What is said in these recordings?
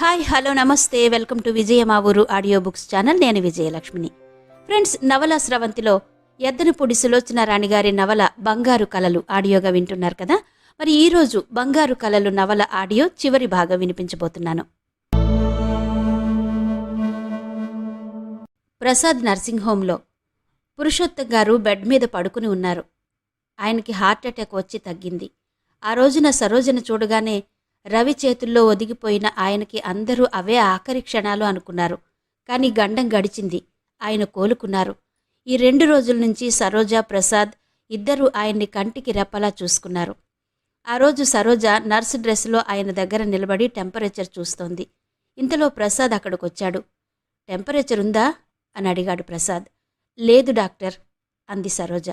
Hi hello నమస్తే welcome to విజయ మా ఊరు ఆడియో బుక్స్ ఛానల్. నేను విజయలక్ష్మిని. ఫ్రెండ్స్, నవల స్రవంతిలో ఎద్దనపూడి సులోచన రాణి గారి నవల బంగారు కలలు ఆడియోగా వింటున్నారు కదా. మరి ఈరోజు బంగారు కలలు నవల ఆడియో చివరి భాగం వినిపించబోతున్నాను. ప్రసాద్ నర్సింగ్ హోంలో పురుషోత్తం గారు బెడ్ మీద పడుకుని ఉన్నారు. ఆయనకి హార్ట్అటాక్ వచ్చి తగ్గింది. ఆ రోజున సరోజన చూడగానే రవి చేతుల్లో ఒదిగిపోయిన ఆయనకి అందరూ అవే ఆఖరి క్షణాలు అనుకున్నారు. కానీ గండం గడిచింది. ఆయన కోలుకున్నారు. ఈ 2 రోజుల నుంచి సరోజ, ప్రసాద్ ఇద్దరూ ఆయన్ని కంటికి రెప్పలా చూసుకున్నారు. ఆ రోజు సరోజ నర్సు డ్రెస్లో ఆయన దగ్గర నిలబడి టెంపరేచర్ చూస్తోంది. ఇంతలో ప్రసాద్ అక్కడికొచ్చాడు. టెంపరేచర్ ఉందా అని అడిగాడు ప్రసాద్. లేదు డాక్టర్ అంది సరోజ.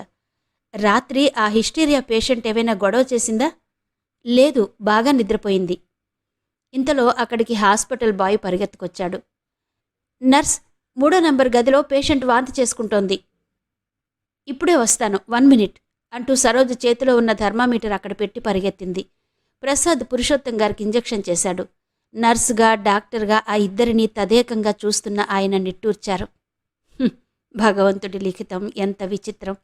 రాత్రి ఆ హిస్టీరియా పేషెంట్ ఏవైనా గొడవ చేసిందా? లేదు, బాగా నిద్రపోయింది. ఇంతలో అక్కడికి హాస్పిటల్ బాయ్ పరిగెత్తుకొచ్చాడు. నర్స్, 3వ నంబర్ గదిలో పేషెంట్ వాంతి చేసుకుంటోంది. ఇప్పుడే వస్తాను, 1 మినిట్ అంటూ సరోజ చేతిలో ఉన్న థర్మామీటర్ అక్కడ పెట్టి పరిగెత్తింది. ప్రసాద్ పురుషోత్తం గారికి ఇంజెక్షన్ చేశాడు. నర్సుగా డాక్టర్గా ఆ ఇద్దరినీ తదేకంగా చూస్తున్న ఆయన నిట్టూర్చారు. భగవంతుడి లిఖితం ఎంత విచిత్రం.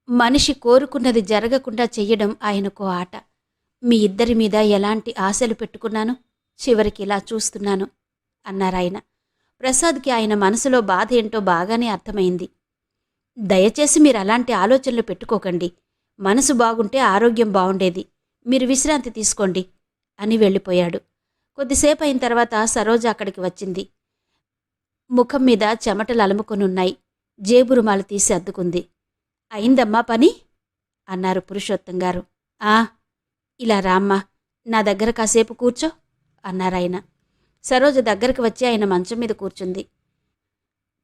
మనిషి కోరుకున్నది జరగకుండా చెయ్యడం ఆయనకో ఆట. మీ ఇద్దరి మీద ఎలాంటి ఆశలు పెట్టుకున్నాను, చివరికి ఇలా చూస్తున్నాను అన్నారాయన. ప్రసాద్కి ఆయన మనసులో బాధ ఏంటో బాగానే అర్థమైంది. దయచేసి మీరు అలాంటి ఆలోచనలు పెట్టుకోకండి. మనసు బాగుంటే ఆరోగ్యం బాగుండేది. మీరు విశ్రాంతి తీసుకోండి అని వెళ్ళిపోయాడు. కొద్దిసేపు అయిన తర్వాత సరోజ అక్కడికి వచ్చింది. ముఖం మీద చెమటలు అలుముకొనున్నాయి. జేబురుమాలు తీసి అద్దుకుంది. అయిందమ్మా పని అన్నారు పురుషోత్తం గారు. ఆ, ఇలా రామ్మా, నా దగ్గర కాసేపు కూర్చో అన్నారాయన. సరోజ దగ్గరకు వచ్చి ఆయన మంచం మీద కూర్చుంది.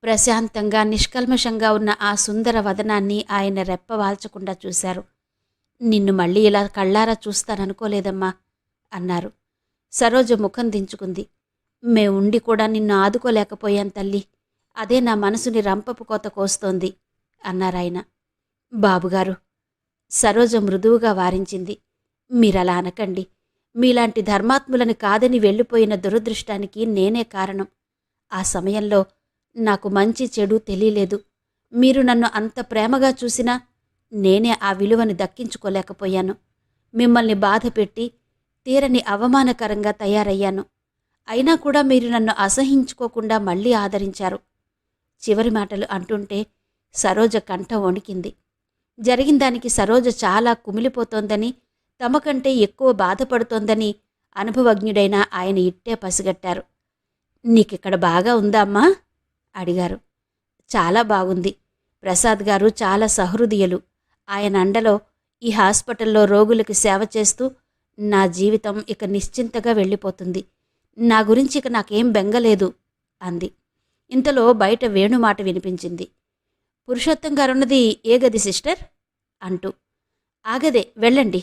ప్రశాంతంగా నిష్కల్మషంగా ఉన్న ఆ సుందర వదనాన్ని ఆయన రెప్పవాల్చకుండా చూశారు. నిన్ను మళ్ళీ ఇలా కళ్ళారా చూస్తాననుకోలేదమ్మా అన్నారు. సరోజ ముఖం దించుకుంది. మేముండి కూడా నిన్ను ఆదుకోలేకపోయాం తల్లి. అదే నా మనసుని రంపపు కోత కోస్తోంది అన్నారాయన. బాబుగారు, సరోజ మృదువుగా వారించింది. మీరలా అనకండి. మీలాంటి ధర్మాత్ములని కాదని వెళ్ళిపోయిన దురదృష్టానికి నేనే కారణం. ఆ సమయంలో నాకు మంచి చెడు తెలియలేదు. మీరు నన్ను అంత ప్రేమగా చూసినా నేనే ఆ విలువని దక్కించుకోలేకపోయాను. మిమ్మల్ని బాధపెట్టి తీరని అవమానకరంగా తయారయ్యాను. అయినా కూడా మీరు నన్ను అసహించుకోకుండా మళ్ళీ ఆదరించారు. చివరి మాటలు అంటుంటే సరోజ కంఠం వణికింది. జరిగిందానికి సరోజ చాలా కుమిలిపోతోందని, తమకంటే ఎక్కువ బాధపడుతోందని అనుభవజ్ఞుడైన ఆయన ఇట్టే పసిగట్టారు. నీకిక్కడ బాగా ఉందా అమ్మా అడిగారు. చాలా బాగుంది. ప్రసాద్ గారు చాలా సహృదయులు. ఆయన అండలో ఈ హాస్పిటల్లో రోగులకి సేవ చేస్తూ నా జీవితం ఇక నిశ్చింతగా వెళ్ళిపోతుంది. నా గురించి ఇక నాకేం బెంగలేదు అంది. ఇంతలో బయట వేణుమాట వినిపించింది. పురుషోత్తం గారున్నది ఏ గది సిస్టర్ అంటూ. ఆగదే, వెళ్ళండి.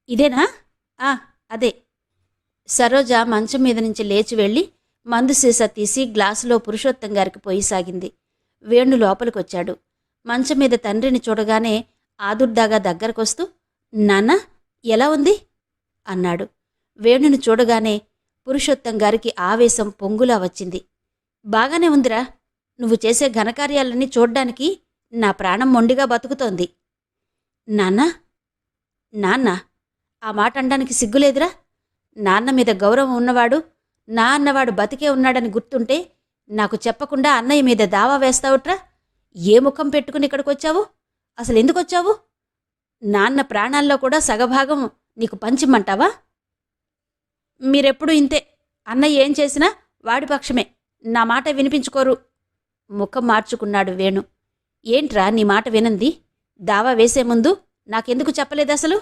ఇదేనా? అదే. సరోజ మంచం మీద నుంచి లేచి వెళ్ళి మందు సీసా తీసి గ్లాసులో పురుషోత్తం గారికి పోయిసాగింది. వేణు లోపలికొచ్చాడు. మంచం మీద తండ్రిని చూడగానే ఆదుర్దాగా దగ్గరకొస్తూ, నాన్న ఎలా ఉంది అన్నాడు. వేణుని చూడగానే పురుషోత్తం గారికి ఆవేశం పొంగులా వచ్చింది. బాగానే ఉందిరా. నువ్వు చేసే ఘనకార్యాలన్నీ చూడ్డానికి నా ప్రాణం మొండిగా బతుకుతోంది. నాన్న, నాన్న, ఆ మాట అనడానికి సిగ్గులేదురా? నాన్న మీద గౌరవం ఉన్నవాడు, నా అన్నవాడు బతికే ఉన్నాడని గుర్తుంటే నాకు చెప్పకుండా అన్నయ్య మీద దావా వేస్తావుట్రా? ఏ ముఖం పెట్టుకుని ఇక్కడికొచ్చావు? అసలు ఎందుకొచ్చావు? నాన్న ప్రాణాల్లో కూడా సగభాగం నీకు పంచిమ్మంటావా? మీరెప్పుడు ఇంతే. అన్నయ్య ఏం చేసినా వాడి పక్షమే. నా మాట వినిపించుకోరు. ముఖం మార్చుకున్నాడు వేణు. ఏంట్రా నీ మాట వినంది? దావా వేసే ముందు నాకెందుకు చెప్పలేదసలు?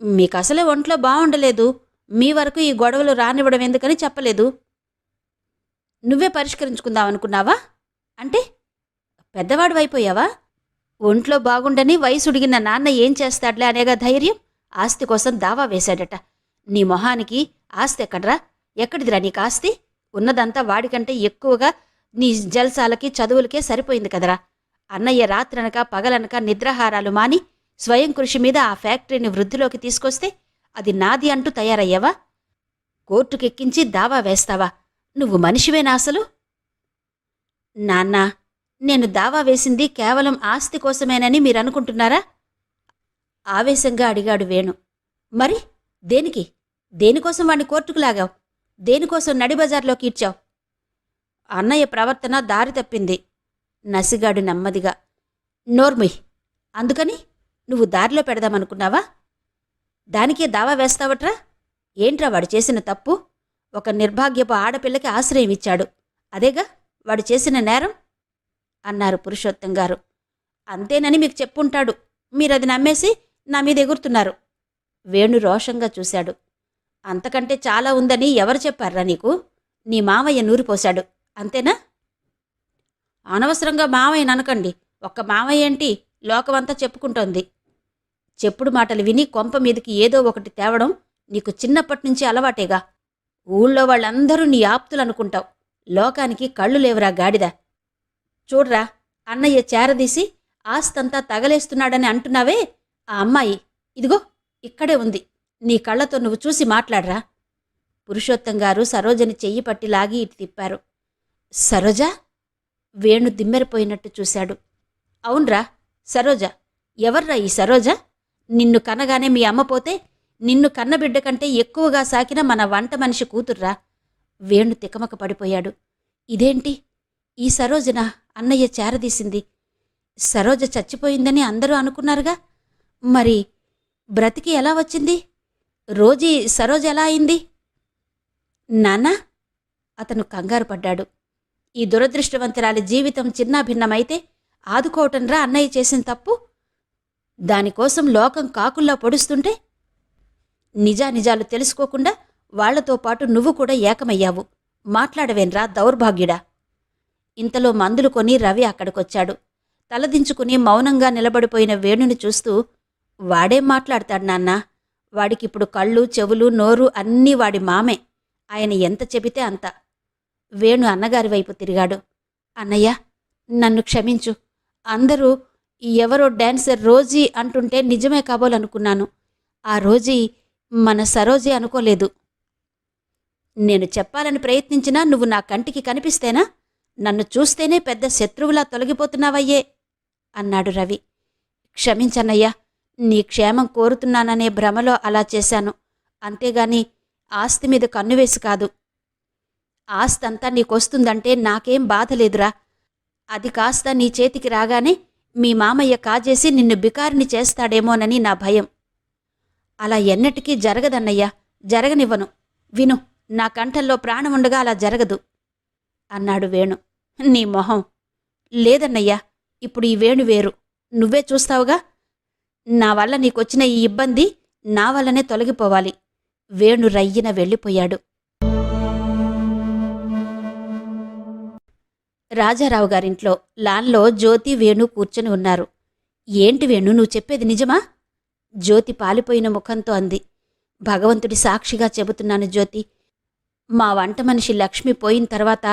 మీకసలే ఒంట్లో బాగుండలేదు. మీ వరకు ఈ గొడవలు రానివ్వడం ఎందుకని చెప్పలేదు. నువ్వే పరిష్కరించుకుందామనుకున్నావా? అంటే పెద్దవాడు అయిపోయావా? ఒంట్లో బాగుండని వయసుడిగిన నాన్న ఏం చేస్తాడులే అనేగా ధైర్యం. ఆస్తి కోసం దావా వేశాడట. నీ మొహానికి ఆస్తి ఎక్కడ్రా? ఎక్కడిదిరా నీకు ఆస్తి? ఉన్నదంతా వాడికంటే ఎక్కువగా నీ జల్సాలకి చదువులకే సరిపోయింది కదరా. అన్నయ్య రాత్రనక పగలనక నిద్రాహారాలు మాని స్వయం కృషి మీద ఆ ఫ్యాక్టరీని వృద్ధిలోకి తీసుకొస్తే అది నాది అంటూ తయారయ్యావా? కోర్టుకెక్కించి దావా వేస్తావా? నువ్వు మనిషివేనా అసలు? నాన్నా, నేను దావా వేసింది కేవలం ఆస్తి కోసమేనని మీరనుకుంటున్నారా? ఆవేశంగా అడిగాడు వేణు. మరి దేనికి? దేనికోసం వాణ్ణి కోర్టుకు లాగావు? దేనికోసం నడిబజార్లోకి ఇచ్చావు? అన్నయ్య ప్రవర్తన దారి తప్పింది. నసిగాడు నెమ్మదిగా. నోర్ముయ్. అందుకని నువ్వు దారిలో పెడదామనుకున్నావా? దానికే దావా వేస్తావట్రా? ఏంట్రా వాడు చేసిన తప్పు? ఒక నిర్భాగ్యపు ఆడపిల్లకి ఆశ్రయం ఇచ్చాడు. అదేగా వాడు చేసిన నేరం అన్నారు పురుషోత్తం గారు. అంతేనని మీకు చెప్పుంటాడు. మీరది నమ్మేసి నా మీద ఎగురుతున్నారు. వేణు రోషంగా చూశాడు. అంతకంటే చాలా ఉందని ఎవరు చెప్పారా నీకు? నీ మావయ్య నూరిపోశాడు, అంతేనా? అనవసరంగా మావయ్యని అనకండి. ఒక్క మావయ్య ఏంటి, లోకమంతా చెప్పుకుంటోంది. చెప్పుడు మాటలు విని కొంప మీదకి ఏదో ఒకటి తేవడం నీకు చిన్నప్పటినుంచి అలవాటేగా. ఊళ్ళో వాళ్ళందరూ నీ ఆప్తులనుకుంటావు. లోకానికి కళ్ళు లేవురా గాడిద. చూడ్రా, అన్నయ్య చేరదీసి ఆస్తంతా తగలేస్తున్నాడని అంటున్నావే, ఆ అమ్మాయి ఇదిగో ఇక్కడే ఉంది. నీ కళ్ళతో నువ్వు చూసి మాట్లాడరా. పురుషోత్తం గారు సరోజని చెయ్యి పట్టి లాగి ఇటు తిప్పారు. సరోజా? వేణు దిమ్మెరిపోయినట్టు చూశాడు. అవునరా, సరోజ. ఎవర్రా ఈ సరోజ? నిన్ను కనగానే మీ అమ్మ పోతే నిన్ను కన్నబిడ్డ కంటే ఎక్కువగా సాకిన మన వంట మనిషి కూతుర్రా. వేణు తికమక పడిపోయాడు. ఇదేంటి, ఈ సరోజన అన్నయ్య చేరదీసింది? సరోజ చచ్చిపోయిందని అందరూ అనుకున్నారుగా. మరి బ్రతికి ఎలా వచ్చింది? రోజీ సరోజ ఎలా అయింది? నాన్నా, అతను కంగారు పడ్డాడు. ఈ దురదృష్టవంతురాలి జీవితం చిన్నాభిన్నమైతే ఆదుకోవటంరా అన్నయ్య చేసిన తప్పు. దానికోసం లోకం కాకుల్లా పొడుస్తుంటే నిజానిజాలు తెలుసుకోకుండా వాళ్లతో పాటు నువ్వు కూడా ఏకమయ్యావు. మాట్లాడవేన్రా దౌర్భాగ్యుడా. ఇంతలో మందులు కొని రవి అక్కడికొచ్చాడు. తలదించుకుని మౌనంగా నిలబడిపోయిన వేణుని చూస్తూ, వాడేం మాట్లాడతాడు నాన్నా? వాడికిప్పుడు కళ్ళు, చెవులు, నోరు అన్నీ వాడి మామే. ఆయన ఎంత చెబితే అంత. వేణు అన్నగారి వైపు తిరిగాడు. అన్నయ్య, నన్ను క్షమించు. అందరూ ఎవరో డాన్సర్ రోజీ అంటుంటే నిజమే కాబోలనుకున్నాను. ఆ రోజీ మన సరోజే అనుకోలేదు. నేను చెప్పాలని ప్రయత్నించినా నువ్వు నా కంటికి కనిపిస్తేనా? నన్ను చూస్తేనే పెద్ద శత్రువులా తొలగిపోతున్నావయ్యే అన్నాడు రవి. క్షమించన్నయ్యా, నీ క్షేమం కోరుతున్నాననే భ్రమలో అలా చేశాను. అంతేగాని ఆస్తి మీద కన్నువేసి కాదు. ఆస్తంతా నీకొస్తుందంటే నాకేం బాధలేదురా. అది కాస్త నీ చేతికి రాగానే మీ మామయ్య కాజేసి నిన్ను బికారిని చేస్తాడేమోనని నా భయం. అలా ఎన్నటికీ జరగదన్నయ్యా, జరగనివ్వను. విను, నా కంఠంలో ప్రాణముండగా అలా జరగదు అన్నాడు వేణు. నీ మొహం. లేదన్నయ్యా, ఇప్పుడు ఈ వేణు వేరు. నువ్వే చూస్తావుగా. నా వల్ల నీకొచ్చిన ఈ ఇబ్బంది నా వల్లనే తొలగిపోవాలి. వేణు రయ్యిన వెళ్ళిపోయాడు. రాజారావు గారింట్లో లాన్లో జ్యోతి, వేణు కూర్చొని ఉన్నారు. ఏంటి వేణు, నువ్వు చెప్పేది నిజమా? జ్యోతి పాలిపోయిన ముఖంతో అంది. భగవంతుడి సాక్షిగా చెబుతున్నాను జ్యోతి. మా వంట మనిషి లక్ష్మి పోయిన తర్వాత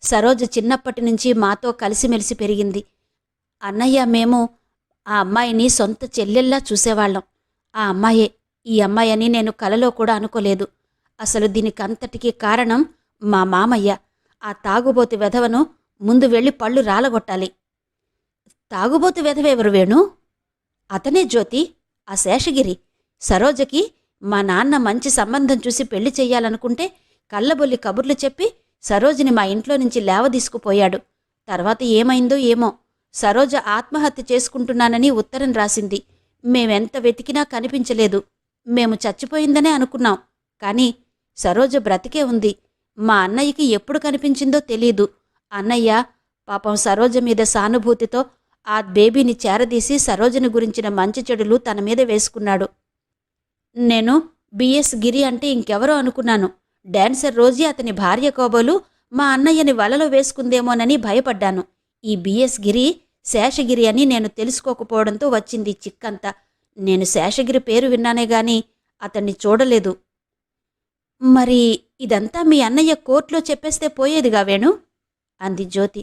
సరోజ చిన్నప్పటి నుంచి మాతో కలిసిమెలిసి పెరిగింది. అన్నయ్య, మేము ఆ అమ్మాయిని సొంత చెల్లెల్లా చూసేవాళ్లం. ఆ అమ్మాయే ఈ అమ్మాయని నేను కలలో కూడా అనుకోలేదు. అసలు దీనికంతటికీ కారణం మా మామయ్య. ఆ తాగుబోతు వెధవను ముందు వెళ్ళి పళ్ళు రాలగొట్టాలి. తాగుబోతు వెధవెవరు వేణు? అతనే జ్యోతి, ఆ శేషగిరి. సరోజకి మా నాన్న మంచి సంబంధం చూసి పెళ్లి చెయ్యాలనుకుంటే కళ్ళబొల్లి కబుర్లు చెప్పి సరోజిని మా ఇంట్లో నుంచి లేవదీసుకుపోయాడు. తర్వాత ఏమైందో ఏమో, సరోజ ఆత్మహత్య చేసుకుంటున్నానని ఉత్తరం రాసింది. మేమెంత వెతికినా కనిపించలేదు. మేము చచ్చిపోయిందనే అనుకున్నాం. కానీ సరోజ బ్రతికే ఉంది. మా అన్నయ్యకి ఎప్పుడు కనిపించిందో తెలీదు. అన్నయ్య పాపం సరోజ మీద సానుభూతితో ఆ బేబీని చేరదీసి సరోజని గురించిన మంచి చెడులు తన మీద వేసుకున్నాడు. నేను బిఎస్ గిరి అంటే ఇంకెవరో అనుకున్నాను. డాన్సర్ రోజీ అతని భార్య కోబోలు మా అన్నయ్యని వలలో వేసుకుందేమోనని భయపడ్డాను. ఈ బిఎస్ గిరి శేషగిరి అని నేను తెలుసుకోకపోవడంతో వచ్చింది చిక్కంతా. నేను శేషగిరి పేరు విన్నానే గాని అతన్ని చూడలేదు. మరి ఇదంతా మీ అన్నయ్య కోర్టులో చెప్పేస్తే పోయేదిగా వేణు అంది జ్యోతి.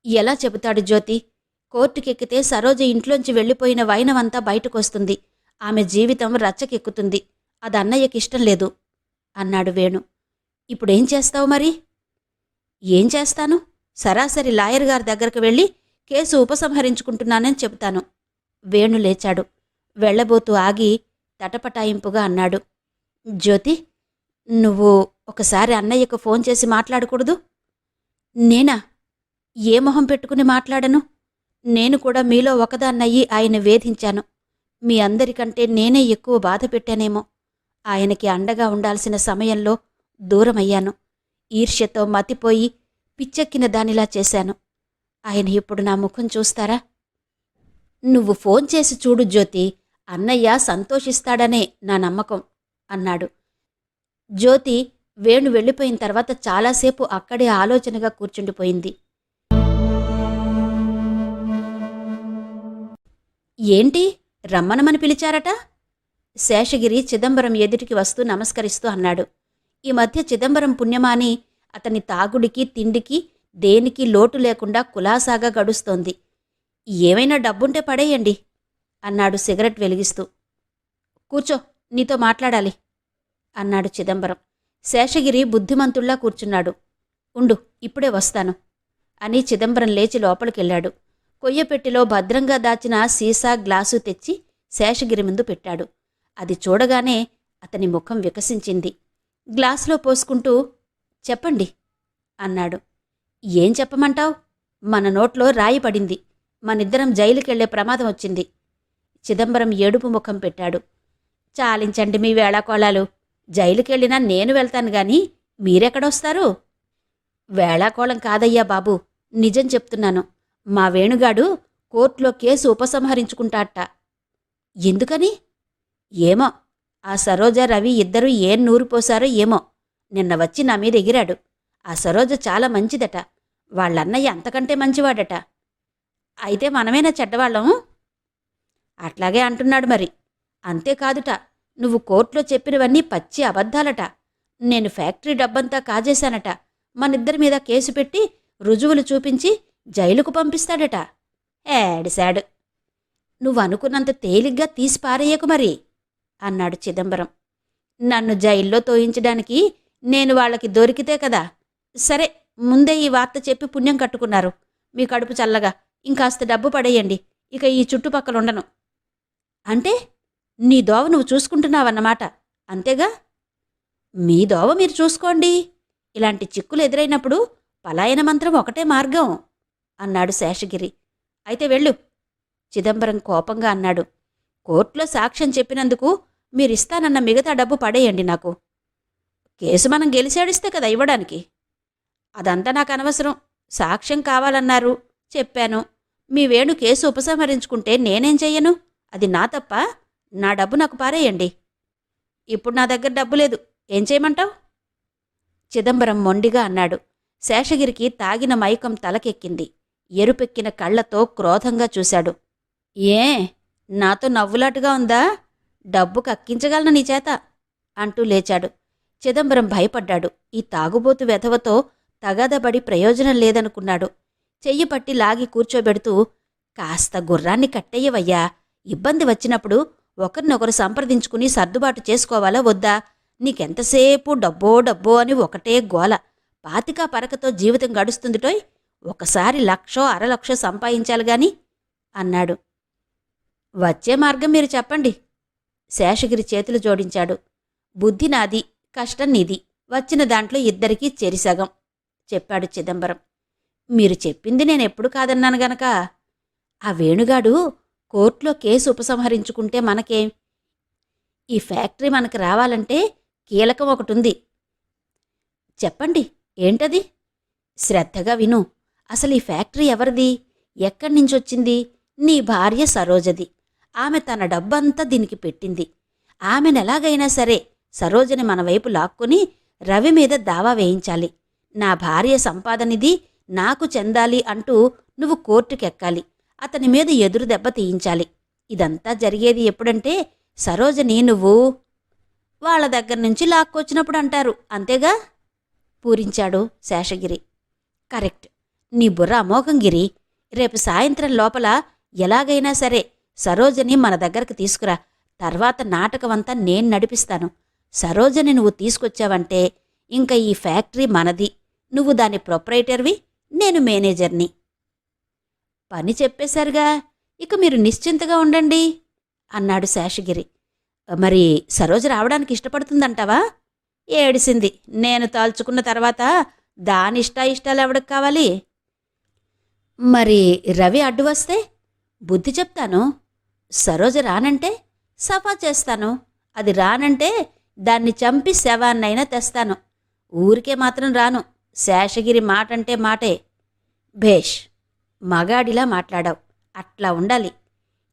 ఎలా చెబుతాడు జ్యోతి? కోర్టుకెక్కితే సరోజ ఇంట్లోంచి వెళ్ళిపోయిన వైనవంతా బయటకొస్తుంది. ఆమె జీవితం రచ్చకెక్కుతుంది. అది అన్నయ్యకిష్టం లేదు. అన్నాడు వేణు. ఇప్పుడేం చేస్తావు మరి? ఏం చేస్తాను? సరాసరి లాయర్ గారి దగ్గరకు వెళ్ళి కేసు ఉపసంహరించుకుంటున్నానని చెబుతాను. వేణు లేచాడు. వెళ్లబోతూ ఆగి తటపటాయింపుగా అన్నాడు. జ్యోతి, నువ్వు ఒకసారి అన్నయ్యకు ఫోన్ చేసి మాట్లాడకూడదు? నేనా? ఏ మొహం పెట్టుకుని మాట్లాడను? నేను కూడా మీలో ఒకదాన్నయ్యి ఆయన వేధించాను. మీ అందరికంటే నేనే ఎక్కువ బాధ పెట్టానేమో. ఆయనకి అండగా ఉండాల్సిన సమయంలో దూరమయ్యాను. ఈర్ష్యతో మతిపోయి పిచ్చెక్కిన దానిలా చేశాను. ఆయన ఇప్పుడు నా ముఖం చూస్తారా? నువ్వు ఫోన్ చేసి చూడు జ్యోతి, అన్నయ్య సంతోషిస్తాడనే నా నమ్మకం అన్నాడు. జ్యోతి వేణు వెళ్ళిపోయిన తర్వాత చాలాసేపు అక్కడే ఆలోచనగా కూర్చుండిపోయింది. ఏంటి, రమ్మనమని పిలిచారట? శేషగిరి చిదంబరం ఎదుటికి వస్తూ నమస్కరిస్తూ అన్నాడు. ఈ మధ్య చిదంబరం పుణ్యమాని అతని తాగుడికి తిండికి దేనికి లోటు లేకుండా కులాసాగా గడుస్తోంది. ఏమైనా డబ్బుంటే పడేయండి అన్నాడు సిగరెట్ వెలిగిస్తూ. కూర్చో, నీతో మాట్లాడాలి అన్నాడు చిదంబరం. శేషగిరి బుద్ధిమంతుల్లా కూర్చున్నాడు. ఉండు, ఇప్పుడే వస్తాను అని చిదంబరం లేచి లోపలికెళ్ళాడు. కొయ్యపెట్టిలో భద్రంగా దాచిన సీసా గ్లాసు తెచ్చి శేషగిరి ముందు పెట్టాడు. అది చూడగానే అతని ముఖం వికసించింది. గ్లాసులో పోసుకుంటూ చెప్పండి అన్నాడు. ఏం చెప్పమంటావ్? మన నోట్లో రాయి పడింది. మనిద్దరం జైలుకెళ్లే ప్రమాదం వచ్చింది. చిదంబరం ఏడుపు ముఖం పెట్టాడు. చాలించండి మీ వేళాకోళాలు. జైలుకెళ్ళినా నేను వెళ్తాను గాని మీరెక్కడొస్తారు? వేళాకోళం కాదయ్యా బాబు, నిజం చెప్తున్నాను. మా వేణుగాడు కోర్టులో కేసు ఉపసంహరించుకుంటాట. ఎందుకని? ఏమో, ఆ సరోజ రవి ఇద్దరూ ఏం నూరిపోశారో ఏమో. నిన్న వచ్చి నా మీద ఎగిరాడు. ఆ సరోజ చాలా మంచిదట. వాళ్ళన్నయ్య అంతకంటే మంచివాడట. అయితే మనమేనా చెడ్డవాళ్ళం? అట్లాగే అంటున్నాడు మరి. అంతేకాదుట, నువ్వు కోర్టులో చెప్పినవన్నీ పచ్చి అబద్ధాలట. నేను ఫ్యాక్టరీ డబ్బంతా కాజేశానట. మనిద్దరి మీద కేసు పెట్టి రుజువులు చూపించి జైలుకు పంపిస్తాడట. ఏడిశాడు. నువ్వనుకున్నంత తేలిగ్గా తీసి పారేయకు మరి అన్నాడు చిదంబరం. నన్ను జైల్లో తోయించడానికి నేను వాళ్ళకి దొరికితే కదా. సరే, ముందే ఈ వార్త చెప్పి పుణ్యం కట్టుకున్నారు. మీ కడుపు చల్లగా ఇంకాస్త డబ్బు పడేయండి. ఇక ఈ చుట్టుపక్కలుండను. అంటే నీ దోవ నువ్వు చూసుకుంటున్నావన్నమాట, అంతేగా? మీ దోవ మీరు చూసుకోండి. ఇలాంటి చిక్కులు ఎదురైనప్పుడు పలాయన మంత్రం ఒకటే మార్గం అన్నాడు శేషగిరి. అయితే వెళ్ళు చిదంబరం కోపంగా అన్నాడు. కోర్టులో సాక్ష్యం చెప్పినందుకు మీరిస్తానన్న మిగతా డబ్బు పడేయండి నాకు. కేసు మనం గెలిచాడిస్తే కదా ఇవ్వడానికి. అదంతా నాకు అనవసరం. సాక్ష్యం కావాలన్నారు, చెప్పాను. మీ వేణు కేసు ఉపసంహరించుకుంటే నేనేం చెయ్యను? అది నా తప్ప? నా డబ్బు నాకు పారేయండి. ఇప్పుడు నా దగ్గర డబ్బు లేదు, ఏం చేయమంటావు? చిదంబరం మొండిగా అన్నాడు. శేషగిరికి తాగిన మైకం తలకెక్కింది. ఎరుపెక్కిన కళ్లతో క్రోధంగా చూశాడు. ఏ, నాతో నవ్వులాటుగా ఉందా? డబ్బు కక్కించగలను నీ చేత అంటూ లేచాడు. చిదంబరం భయపడ్డాడు. ఈ తాగుబోతు వెధవతో తగాదబడి ప్రయోజనం లేదనుకున్నాడు. చెయ్యి పట్టి లాగి కూర్చోబెడుతూ, కాస్త గుర్రాన్ని కట్టేయవయ్యా. ఇబ్బంది వచ్చినప్పుడు ఒకరినొకరు సంప్రదించుకుని సర్దుబాటు చేసుకోవాలా వద్దా? నీకెంతసేపు డబ్బో డబ్బో అని ఒకటే గోల. పాతికా పరకతో జీవితం గడుస్తుందిటోయ్. ఒకసారి 1,00,000 1,00,000 సంపాదించాలి గాని అన్నాడు. వచ్చే మార్గం మీరు చెప్పండి. శేషగిరి చేతులు జోడించాడు. బుద్ధి నాది, కష్టం నీది. వచ్చిన దాంట్లో ఇద్దరికీ చెరిసగం చెప్పాడు చిదంబరం. మీరు చెప్పింది నేనెప్పుడు కాదన్నాను గనక. ఆ వేణుగాడు కోర్టులో కేసు ఉపసంహరించుకుంటే మనకేం? ఈ ఫ్యాక్టరీ మనకు రావాలంటే కీలకం ఒకటుంది. చెప్పండి, ఏంటది? శ్రద్ధగా విను. అసలు ఈ ఫ్యాక్టరీ ఎవరిది? ఎక్కడి నుంచొచ్చింది? నీ భార్య సరోజది. ఆమె తన డబ్బంతా దీనికి పెట్టింది. ఆమెనెలాగైనా సరే సరోజని మన వైపు లాక్కుని రవి మీద దావా వేయించాలి. నా భార్య సంపాదనిది నాకు చెందాలి అంటూ నువ్వు కోర్టుకెక్కాలి. అతని మీద ఎదురు దెబ్బ తీయించాలి. ఇదంతా జరిగేది ఎప్పుడంటే సరోజని నువ్వు వాళ్ళ దగ్గర నుంచి లాక్కొచ్చినప్పుడు అంటారు, అంతేగా? పూరించాడు శేషగిరి. కరెక్ట్. నీ బుర్ర అమోఘం గిరి. రేపు సాయంత్రం లోపల ఎలాగైనా సరే సరోజని మన దగ్గరకు తీసుకురా. తర్వాత నాటకమంతా నేను నడిపిస్తాను. సరోజని నువ్వు తీసుకొచ్చావంటే ఇంక ఈ ఫ్యాక్టరీ మనది. నువ్వు దాని ప్రొప్రైటర్వి, నేను మేనేజర్ని. పని చెప్పేశారుగా, ఇక మీరు నిశ్చింతగా ఉండండి అన్నాడు శేషగిరి. మరి సరోజ రావడానికి ఇష్టపడుతుందంటావా? ఏడిసింది. నేను తాల్చుకున్న తర్వాత దాని ఇష్టాలు ఎవడికి కావాలి? మరి రవి అడ్డు వస్తే బుద్ధి చెప్తాను. సరోజ రానంటే సఫా చేస్తాను. అది రానంటే దాన్ని చంపి శవాన్నైనా తెస్తాను. ఊరికే మాత్రం రాను. శేషగిరి మాటంటే మాటే. భేష్, మగాడిలా మాట్లాడావు. అట్లా ఉండాలి.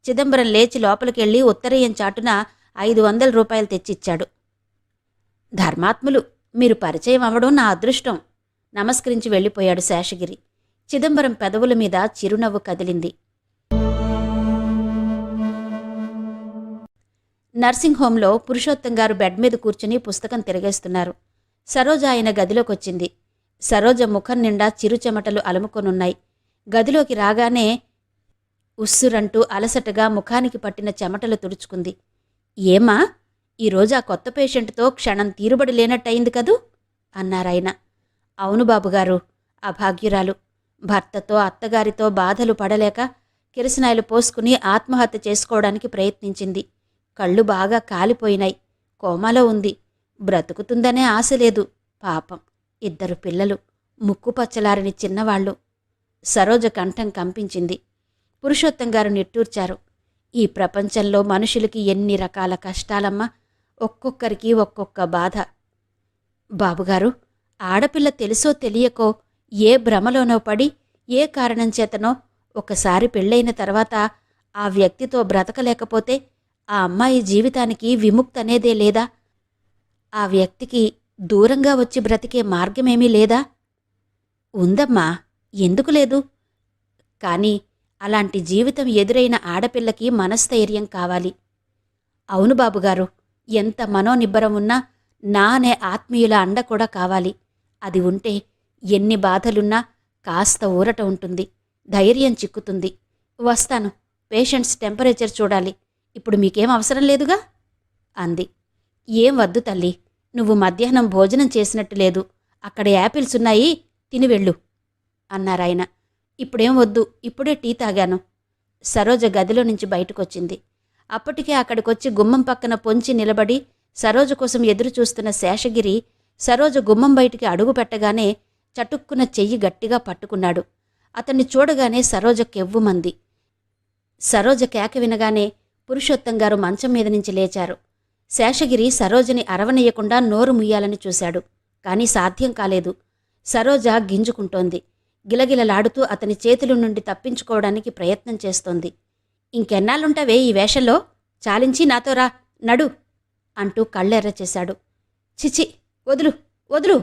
చిదంబరం లేచి లోపలికెళ్ళి ఉత్తరీయం చాటున 500 రూపాయలు తెచ్చిచ్చాడు. ధర్మాత్ములు, మీరు పరిచయం అవ్వడం నా అదృష్టం. నమస్కరించి వెళ్ళిపోయాడు శేషగిరి. చిదంబరం పెదవుల మీద చిరునవ్వు కదిలింది. నర్సింగ్ హోంలో పురుషోత్తం గారు బెడ్ మీద కూర్చుని పుస్తకం తిరగేస్తున్నారు. సరోజ ఆయన గదిలోకొచ్చింది. సరోజ ముఖం నిండా చిరుచెమటలు అలుముకొనున్నాయి. గదిలోకి రాగానే ఉస్సురంటూ అలసటగా ముఖానికి పట్టిన చెమటలు తుడుచుకుంది. ఏమా, ఈరోజు ఆ కొత్త పేషెంట్తో క్షణం తీరుబడి లేనట్టయింది కదూ అన్నారాయన. అవును బాబుగారు. అభాగ్యురాలు భర్తతో అత్తగారితో బాధలు పడలేక కిరసనాయలు పోసుకుని ఆత్మహత్య చేసుకోవడానికి ప్రయత్నించింది. కళ్ళు బాగా కాలిపోయినాయి. కోమాలో ఉంది. బ్రతుకుతుందనే ఆశ లేదు. పాపం, 2 పిల్లలు, ముక్కుపచ్చలారని చిన్నవాళ్లు. సరోజ కంఠం కంపించింది. పురుషోత్తం గారు నిట్టూర్చారు. ఈ ప్రపంచంలో మనుషులకి ఎన్ని రకాల కష్టాలమ్మా. ఒక్కొక్కరికి ఒక్కొక్క బాధ. బాబుగారు, ఆడపిల్ల తెలుసో తెలియకో ఏ భ్రమలోనో పడి ఏ కారణం చేతనో ఒకసారి పెళ్ళైన తర్వాత ఆ వ్యక్తితో బ్రతకలేకపోతే ఆ అమ్మాయి జీవితానికి విముక్తనేదే లేదా? ఆ వ్యక్తికి దూరంగా వచ్చి బ్రతికే మార్గమేమీ లేదా? ఉందమ్మా, ఎందుకు లేదు? కానీ అలాంటి జీవితం ఎదురైన ఆడపిల్లకి మనస్థైర్యం కావాలి. అవును బాబుగారు, ఎంత మనోనిబ్బరం ఉన్నా నా అనే ఆత్మీయుల అండ కూడా కావాలి. అది ఉంటే ఎన్ని బాధలున్నా కాస్త ఊరట ఉంటుంది, ధైర్యం చిక్కుతుంది. వస్తాను. పేషెంట్స్ టెంపరేచర్ చూడాలి. ఇప్పుడు మీకేం అవసరం లేదుగా అంది. ఏం వద్దు తల్లి, నువ్వు మధ్యాహ్నం భోజనం చేసినట్టు లేదు. అక్కడ యాపిల్స్ ఉన్నాయి, తినివెళ్ళు అన్నారాయన. ఇప్పుడేం వద్దు, ఇప్పుడే టీ తాగాను. సరోజ గదిలో నుంచి బయటకొచ్చింది. అప్పటికే అక్కడికొచ్చి గుమ్మం పక్కన పొంచి నిలబడి సరోజ కోసం ఎదురుచూస్తున్న శేషగిరి సరోజ గుమ్మం బయటికి అడుగు పెట్టగానే చటుక్కున చెయ్యి గట్టిగా పట్టుకున్నాడు. అతన్ని చూడగానే సరోజ కెవ్వుమంది. సరోజ కేక వినగానే పురుషోత్తం గారు మంచం మీద నుంచి లేచారు. శేషగిరి సరోజని అరవనీయకుండా నోరు ముయ్యాలని చూశాడు. కాని సాధ్యం కాలేదు. సరోజ గింజుకుంటోంది. గిలగిలలాడుతూ అతని చేతుల నుండి తప్పించుకోవడానికి ప్రయత్నం చేస్తోంది. ఇంకెన్నాళ్ళుంటావే ఈ వేషంలో? చాలించి నాతో రా, నడు అంటూ కళ్ళెర్ర చేశాడు. చిచి, వదులు వదులు.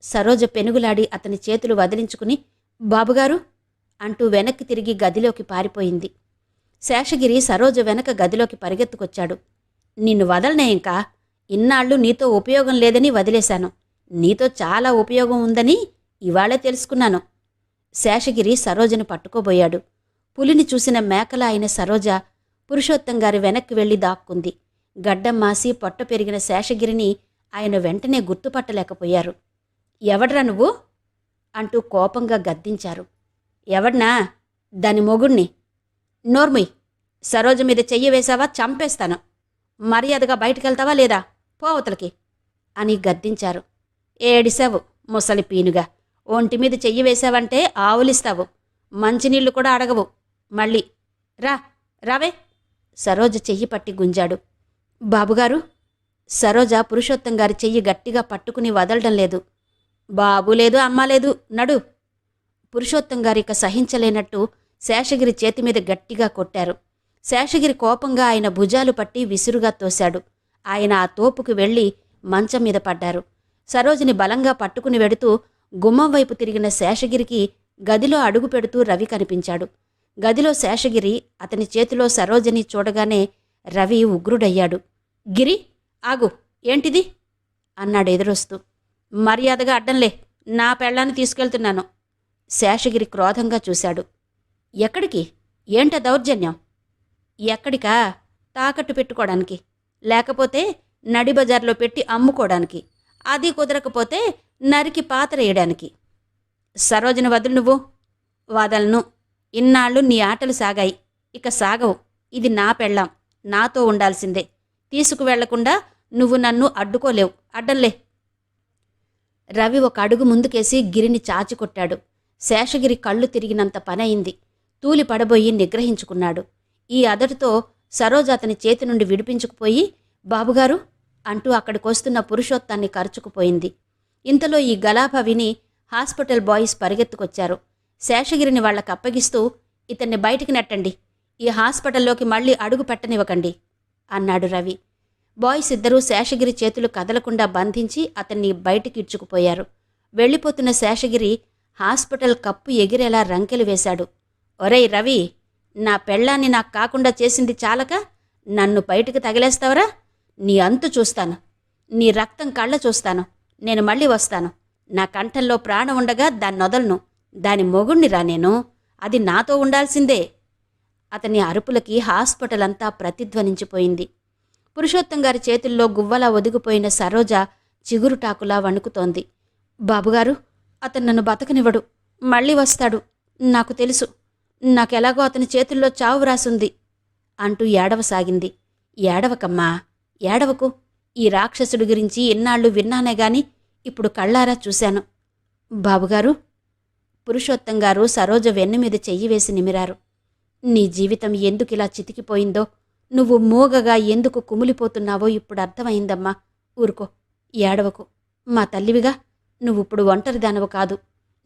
సరోజ పెనుగులాడి అతని చేతులు వదిలించుకుని బాబుగారు అంటూ వెనక్కి తిరిగి గదిలోకి పారిపోయింది. శేషగిరి సరోజ వెనక గదిలోకి పరిగెత్తుకొచ్చాడు. నిన్ను వదలనే ఇంకా. ఇన్నాళ్ళు నీతో ఉపయోగం లేదని వదిలేశాను. నీతో చాలా ఉపయోగం ఉందని ఇవాళే తెలుసుకున్నాను. శేషగిరి సరోజను పట్టుకోబోయాడు. పులిని చూసిన మేకల అయిన సరోజ పురుషోత్తం గారి వెనక్కి వెళ్లి దాక్కుంది. గడ్డం మాసి పొట్ట పెరిగిన శేషగిరిని ఆయన వెంటనే గుర్తుపట్టలేకపోయారు. ఎవడ్రా నువ్వు అంటూ కోపంగా గద్దించారు. ఎవడ్నా? దాని మొగుణ్ణి. నోర్ముయ్, సరోజ మీద చెయ్యి వేశావా చంపేస్తాను. మర్యాదగా బయటికెళ్తావా లేదా? పోవతలకి అని గద్దించారు. ఏడిశావు ముసలి పీనుగా. ఒంటి మీద చెయ్యి వేశావంటే ఆవులిస్తావు. మంచినీళ్లు కూడా అడగవు. మళ్ళీ రావే. సరోజ చెయ్యి పట్టి గుంజాడు. బాబుగారు. సరోజ పురుషోత్తం గారి చెయ్యి గట్టిగా పట్టుకుని వదలడం లేదు. బాబు లేదు, అమ్మ లేదు, నడు. పురుషోత్తం గారిక సహించలేనట్టు శేషగిరి చేతి మీద గట్టిగా కొట్టారు. శేషగిరి కోపంగా ఆయన భుజాలు పట్టి విసురుగా తోశాడు. ఆయన ఆ తోపుకు వెళ్లి మంచం మీద పడ్డారు. సరోజిని బలంగా పట్టుకుని వెడుతూ గుమ్మం వైపు తిరిగిన శేషగిరికి గదిలో అడుగు పెడుతూ రవి కనిపించాడు. గదిలో శేషగిరి, అతని చేతిలో సరోజని చూడగానే రవి ఉగ్రుడయ్యాడు. గిరి, ఆగు, ఏంటిది అన్నాడు ఎదురొస్తూ. మర్యాదగా అడ్డంలే, నా పెళ్ళాన్ని తీసుకెళ్తున్నాను. శేషగిరి క్రోధంగా చూశాడు. ఎక్కడికి? ఏంట దౌర్జన్యం? ఎక్కడికా? తాకట్టు పెట్టుకోవడానికి. లేకపోతే నడి బజార్లో పెట్టి అమ్ముకోవడానికి, అది కుదరకపోతే నరికి పాతరేయడానికి. సరోజని వదులు నువ్వు. వదలను. ఇన్నాళ్ళు నీ ఆటలు సాగాయి, ఇక సాగవు. ఇది నా పెళ్ళాం, నాతో ఉండాల్సిందే. తీసుకువెళ్లకుండా నువ్వు నన్ను అడ్డుకోలేవు. అడ్డంలే. రవి ఒక అడుగు ముందుకేసి గిరిని చాచికొట్టాడు. శేషగిరి కళ్ళు తిరిగినంత పనయింది. తూలి పడబోయి నిగ్రహించుకున్నాడు. ఈ అదటితో సరోజ అతని చేతి నుండి విడిపించుకుపోయి, బాబుగారు అంటూ అక్కడికొస్తున్న పురుషోత్తాన్ని కరుచుకుపోయింది. ఇంతలో ఈ గలాభా విని హాస్పిటల్ బాయ్స్ పరిగెత్తుకొచ్చారు. శేషగిరిని వాళ్లకప్పగిస్తూ, ఇతన్ని బయటికి నెట్టండి, ఈ హాస్పిటల్లోకి మళ్లీ అడుగు పెట్టనివ్వకండి అన్నాడు రవి. బాయ్స్ ఇద్దరూ శేషగిరి చేతులు కదలకుండా బంధించి అతన్ని బయటికి ఇడ్చుకుపోయారు. వెళ్ళిపోతున్న శేషగిరి హాస్పిటల్ కప్పు ఎగిరేలా రంకెలు వేశాడు. ఒరేయ్ రవి, నా పెళ్ళాన్ని నాకు కాకుండా చేసింది చాలక నన్ను బయటికి తగిలేస్తావరా? నీ అంతు చూస్తాను, నీ రక్తం కళ్ళ చూస్తాను. నేను మళ్ళీ వస్తాను. నా కంఠంలో ప్రాణం ఉండగా దాన్ని వదలను. దాని మొగుణ్ణి రా నేను, అది నాతో ఉండాల్సిందే. అతని అరుపులకి హాస్పిటల్ అంతా ప్రతిధ్వనించిపోయింది. పురుషోత్తం గారి చేతుల్లో గువ్వలా ఒదిగిపోయిన సరోజ చిగురుటాకులా వణుకుతోంది. బాబుగారు, అతను నన్ను బతకనివ్వడు, మళ్ళీ వస్తాడు, నాకు తెలుసు. నాకెలాగో అతని చేతుల్లో చావు రాసుంది అంటూ ఏడవసాగింది. ఏడవకమ్మా, ఏడవకు. ఈ రాక్షసుడి గురించి ఎన్నాళ్ళు విన్నానే గాని ఇప్పుడు కళ్ళారా చూశాను. బాబుగారు. పురుషోత్తం గారు సరోజ వెన్నుమీద చెయ్యి వేసి నిమిరారు. నీ జీవితం ఎందుకిలా చితికిపోయిందో, నువ్వు మూగగా ఎందుకు కుమిలిపోతున్నావో ఇప్పుడు అర్థమైందమ్మా. ఊరుకో, ఏడవకు. మా తల్లివిగా నువ్విప్పుడు ఒంటరిదానవు కాదు.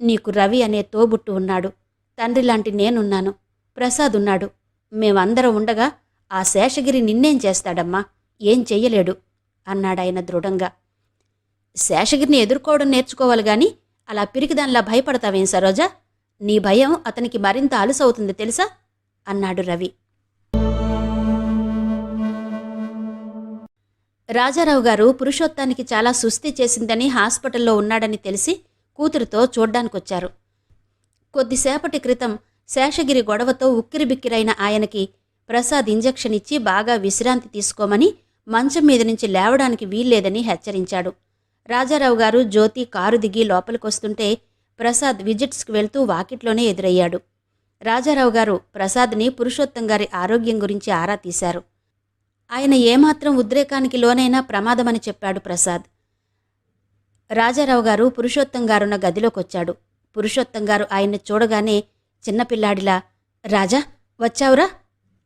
నీకు రవి అనే తోబుట్టు ఉన్నాడు, తండ్రిలాంటి నేనున్నాను, ప్రసాద్ ఉన్నాడు. మేమందరం ఉండగా ఆ శేషగిరి నిన్నేం చేస్తాడమ్మా? ఏం చెయ్యలేడు అన్నాడాయన దృఢంగా. శేషగిరిని ఎదుర్కోవడం నేర్చుకోవాలి గాని అలా పిరికిదానిలా భయపడతావేం సరోజా? నీ భయం అతనికి మరింత అలుసవుతుంది తెలుసా అన్నాడు రవి. రాజారావు గారు పురుషోత్తానికి చాలా సుస్థి చేసిందని హాస్పిటల్లో ఉన్నాడని తెలిసి కూతురుతో చూడ్డానికొచ్చారు. కొద్దిసేపటి క్రితం శేషగిరి గొడవతో ఉక్కిరిబిక్కిరైన ఆయనకి ప్రసాద్ ఇంజెక్షన్ ఇచ్చి బాగా విశ్రాంతి తీసుకోమని, మంచం మీద నుంచి లేవడానికి వీల్లేదని హెచ్చరించాడు. రాజారావు గారు జ్యోతి కారు దిగి లోపలికొస్తుంటే ప్రసాద్ విజిట్స్కి వెళ్తూ వాకిట్లోనే ఎదురయ్యాడు. రాజారావు గారు ప్రసాద్ని పురుషోత్తం గారి ఆరోగ్యం గురించి ఆరా తీశారు. ఆయన ఏమాత్రం ఉద్రేకానికి లోనైనా ప్రమాదమని చెప్పాడు ప్రసాద్. రాజారావు గారు పురుషోత్తం గారున్న గదిలోకొచ్చాడు. పురుషోత్తం గారు ఆయన్ని చూడగానే చిన్నపిల్లాడిలా, రాజా వచ్చావురా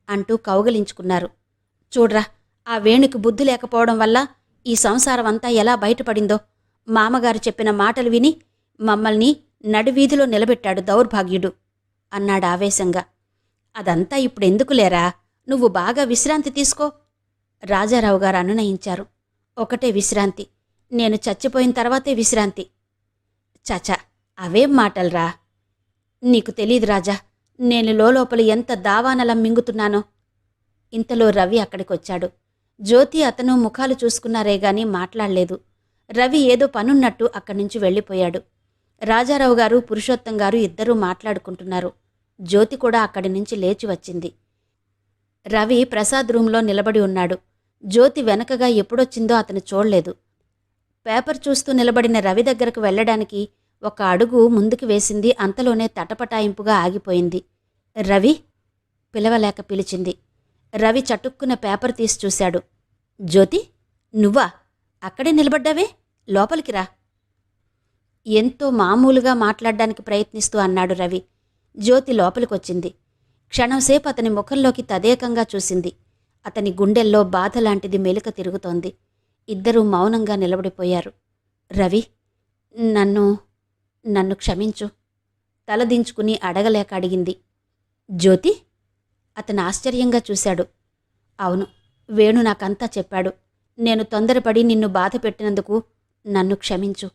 అంటూ కౌగలించుకున్నారు. చూడ్రా, ఆ వేణుకి బుద్ధి లేకపోవడం వల్ల ఈ సంసారం అంతా ఎలా బయటపడిందో. మామగారు చెప్పిన మాటలు విని మమ్మల్ని నడివీధిలో నిలబెట్టాడు దౌర్భాగ్యుడు అన్నాడు ఆవేశంగా. అదంతా ఇప్పుడెందుకు లేరా, నువ్వు బాగా విశ్రాంతి తీసుకో రాజారావు గారు అనునయించారు. ఒకటే విశ్రాంతి, నేను చచ్చిపోయిన తర్వాతే విశ్రాంతి. చచా, అవేం మాటలరా. నీకు తెలీదు రాజా, నేను లోపల ఎంత దావానలం మింగుతున్నానో. ఇంతలో రవి అక్కడికొచ్చాడు. జ్యోతి అతను ముఖాలు చూసుకున్నారే గాని మాట్లాడలేదు. రవి ఏదో పనున్నట్టు అక్కడి నుంచి వెళ్ళిపోయాడు. రాజారావు గారు పురుషోత్తం గారు ఇద్దరూ మాట్లాడుకుంటున్నారు. జ్యోతి కూడా అక్కడి నుంచి లేచి వచ్చింది. రవి ప్రసాద్ రూంలో నిలబడి ఉన్నాడు. జ్యోతి వెనకగా ఎప్పుడొచ్చిందో అతను చూడలేదు. పేపర్ చూస్తూ నిలబడిన రవి దగ్గరకు వెళ్ళడానికి ఒక అడుగు ముందుకు వేసింది. అంతలోనే తటపటాయింపుగా ఆగిపోయింది. రవి పిలవలేక పిలిచింది. రవి చటుక్కున పేపర్ తీసి చూశాడు. జ్యోతి, నువ్వా? అక్కడే నిలబడ్డావే, లోపలికి రా. ఎంతో మామూలుగా మాట్లాడ్డానికి ప్రయత్నిస్తూ అన్నాడు రవి. జ్యోతి లోపలికొచ్చింది. క్షణంసేపు అతని ముఖంలోకి తదేకంగా చూసింది. అతని గుండెల్లో బాధలాంటిది మెలిక తిరుగుతోంది. ఇద్దరూ మౌనంగా నిలబడిపోయారు. రవి, నన్ను క్షమించు తలదించుకుని అడగలేక అడిగింది. జ్యోతి? అతను ఆశ్చర్యంగా చూశాడు. అవును, వేణు నాకంతా చెప్పాడు. నేను తొందరపడి నిన్ను బాధ పెట్టినందుకు నన్ను క్షమించు.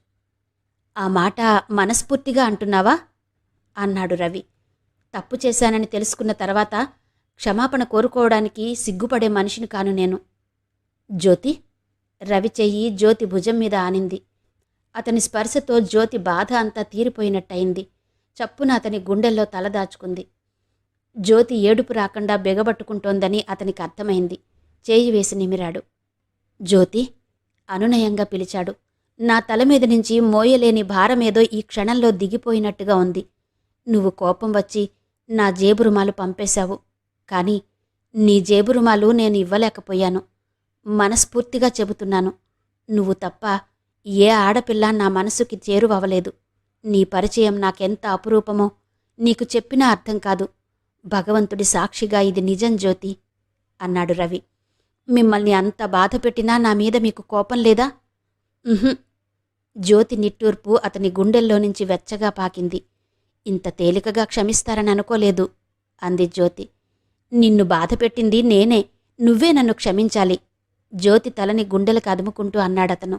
ఆ మాట మనస్ఫూర్తిగా అంటున్నావా అన్నాడు రవి. తప్పు చేశానని తెలుసుకున్న తర్వాత క్షమాపణ కోరుకోవడానికి సిగ్గుపడే మనిషిని కాను నేను. జ్యోతి? రవి చెయ్యి జ్యోతి భుజం మీద ఆనింది. అతని స్పర్శతో జ్యోతి బాధ అంతా తీరిపోయినట్టయింది. చప్పున అతని గుండెల్లో తలదాచుకుంది. జ్యోతి ఏడుపు రాకుండా బెగబట్టుకుంటోందని అతనికి అర్థమైంది. చేయి వేసి నిమిరాడు. జ్యోతి అనునయంగా పిలిచాడు. నా తల మీద నుంచి మోయలేని భారమేదో ఈ క్షణంలో దిగిపోయినట్టుగా ఉంది. నువ్వు కోపం వచ్చి నా జేబురుమాలు పంపేశావు. కాని నీ జేబురుమాలు నేను ఇవ్వలేకపోయాను. మనస్ఫూర్తిగా చెబుతున్నాను. నువ్వు తప్ప ఏ ఆడపిల్ల నా మనసుకి చేరువవలేదు. నీ పరిచయం నాకెంత అపురూపమో నీకు చెప్పినా అర్థం కాదు. భగవంతుడి సాక్షిగా ఇది నిజం జ్యోతి అన్నాడు రవి. మిమ్మల్ని అంత బాధ పెట్టినా నా మీద మీకు కోపం లేదా? జ్యోతి నిట్టూర్పు అతని గుండెల్లో నుంచి వెచ్చగా పాకింది. ఇంత తేలికగా క్షమిస్తారని అనుకోలేదు అంది జ్యోతి. నిన్ను బాధపెట్టింది నేనే, నువ్వే నన్ను క్షమించాలి. జ్యోతి తలని గుండెలకు అదుముకుంటూ అన్నాడతను.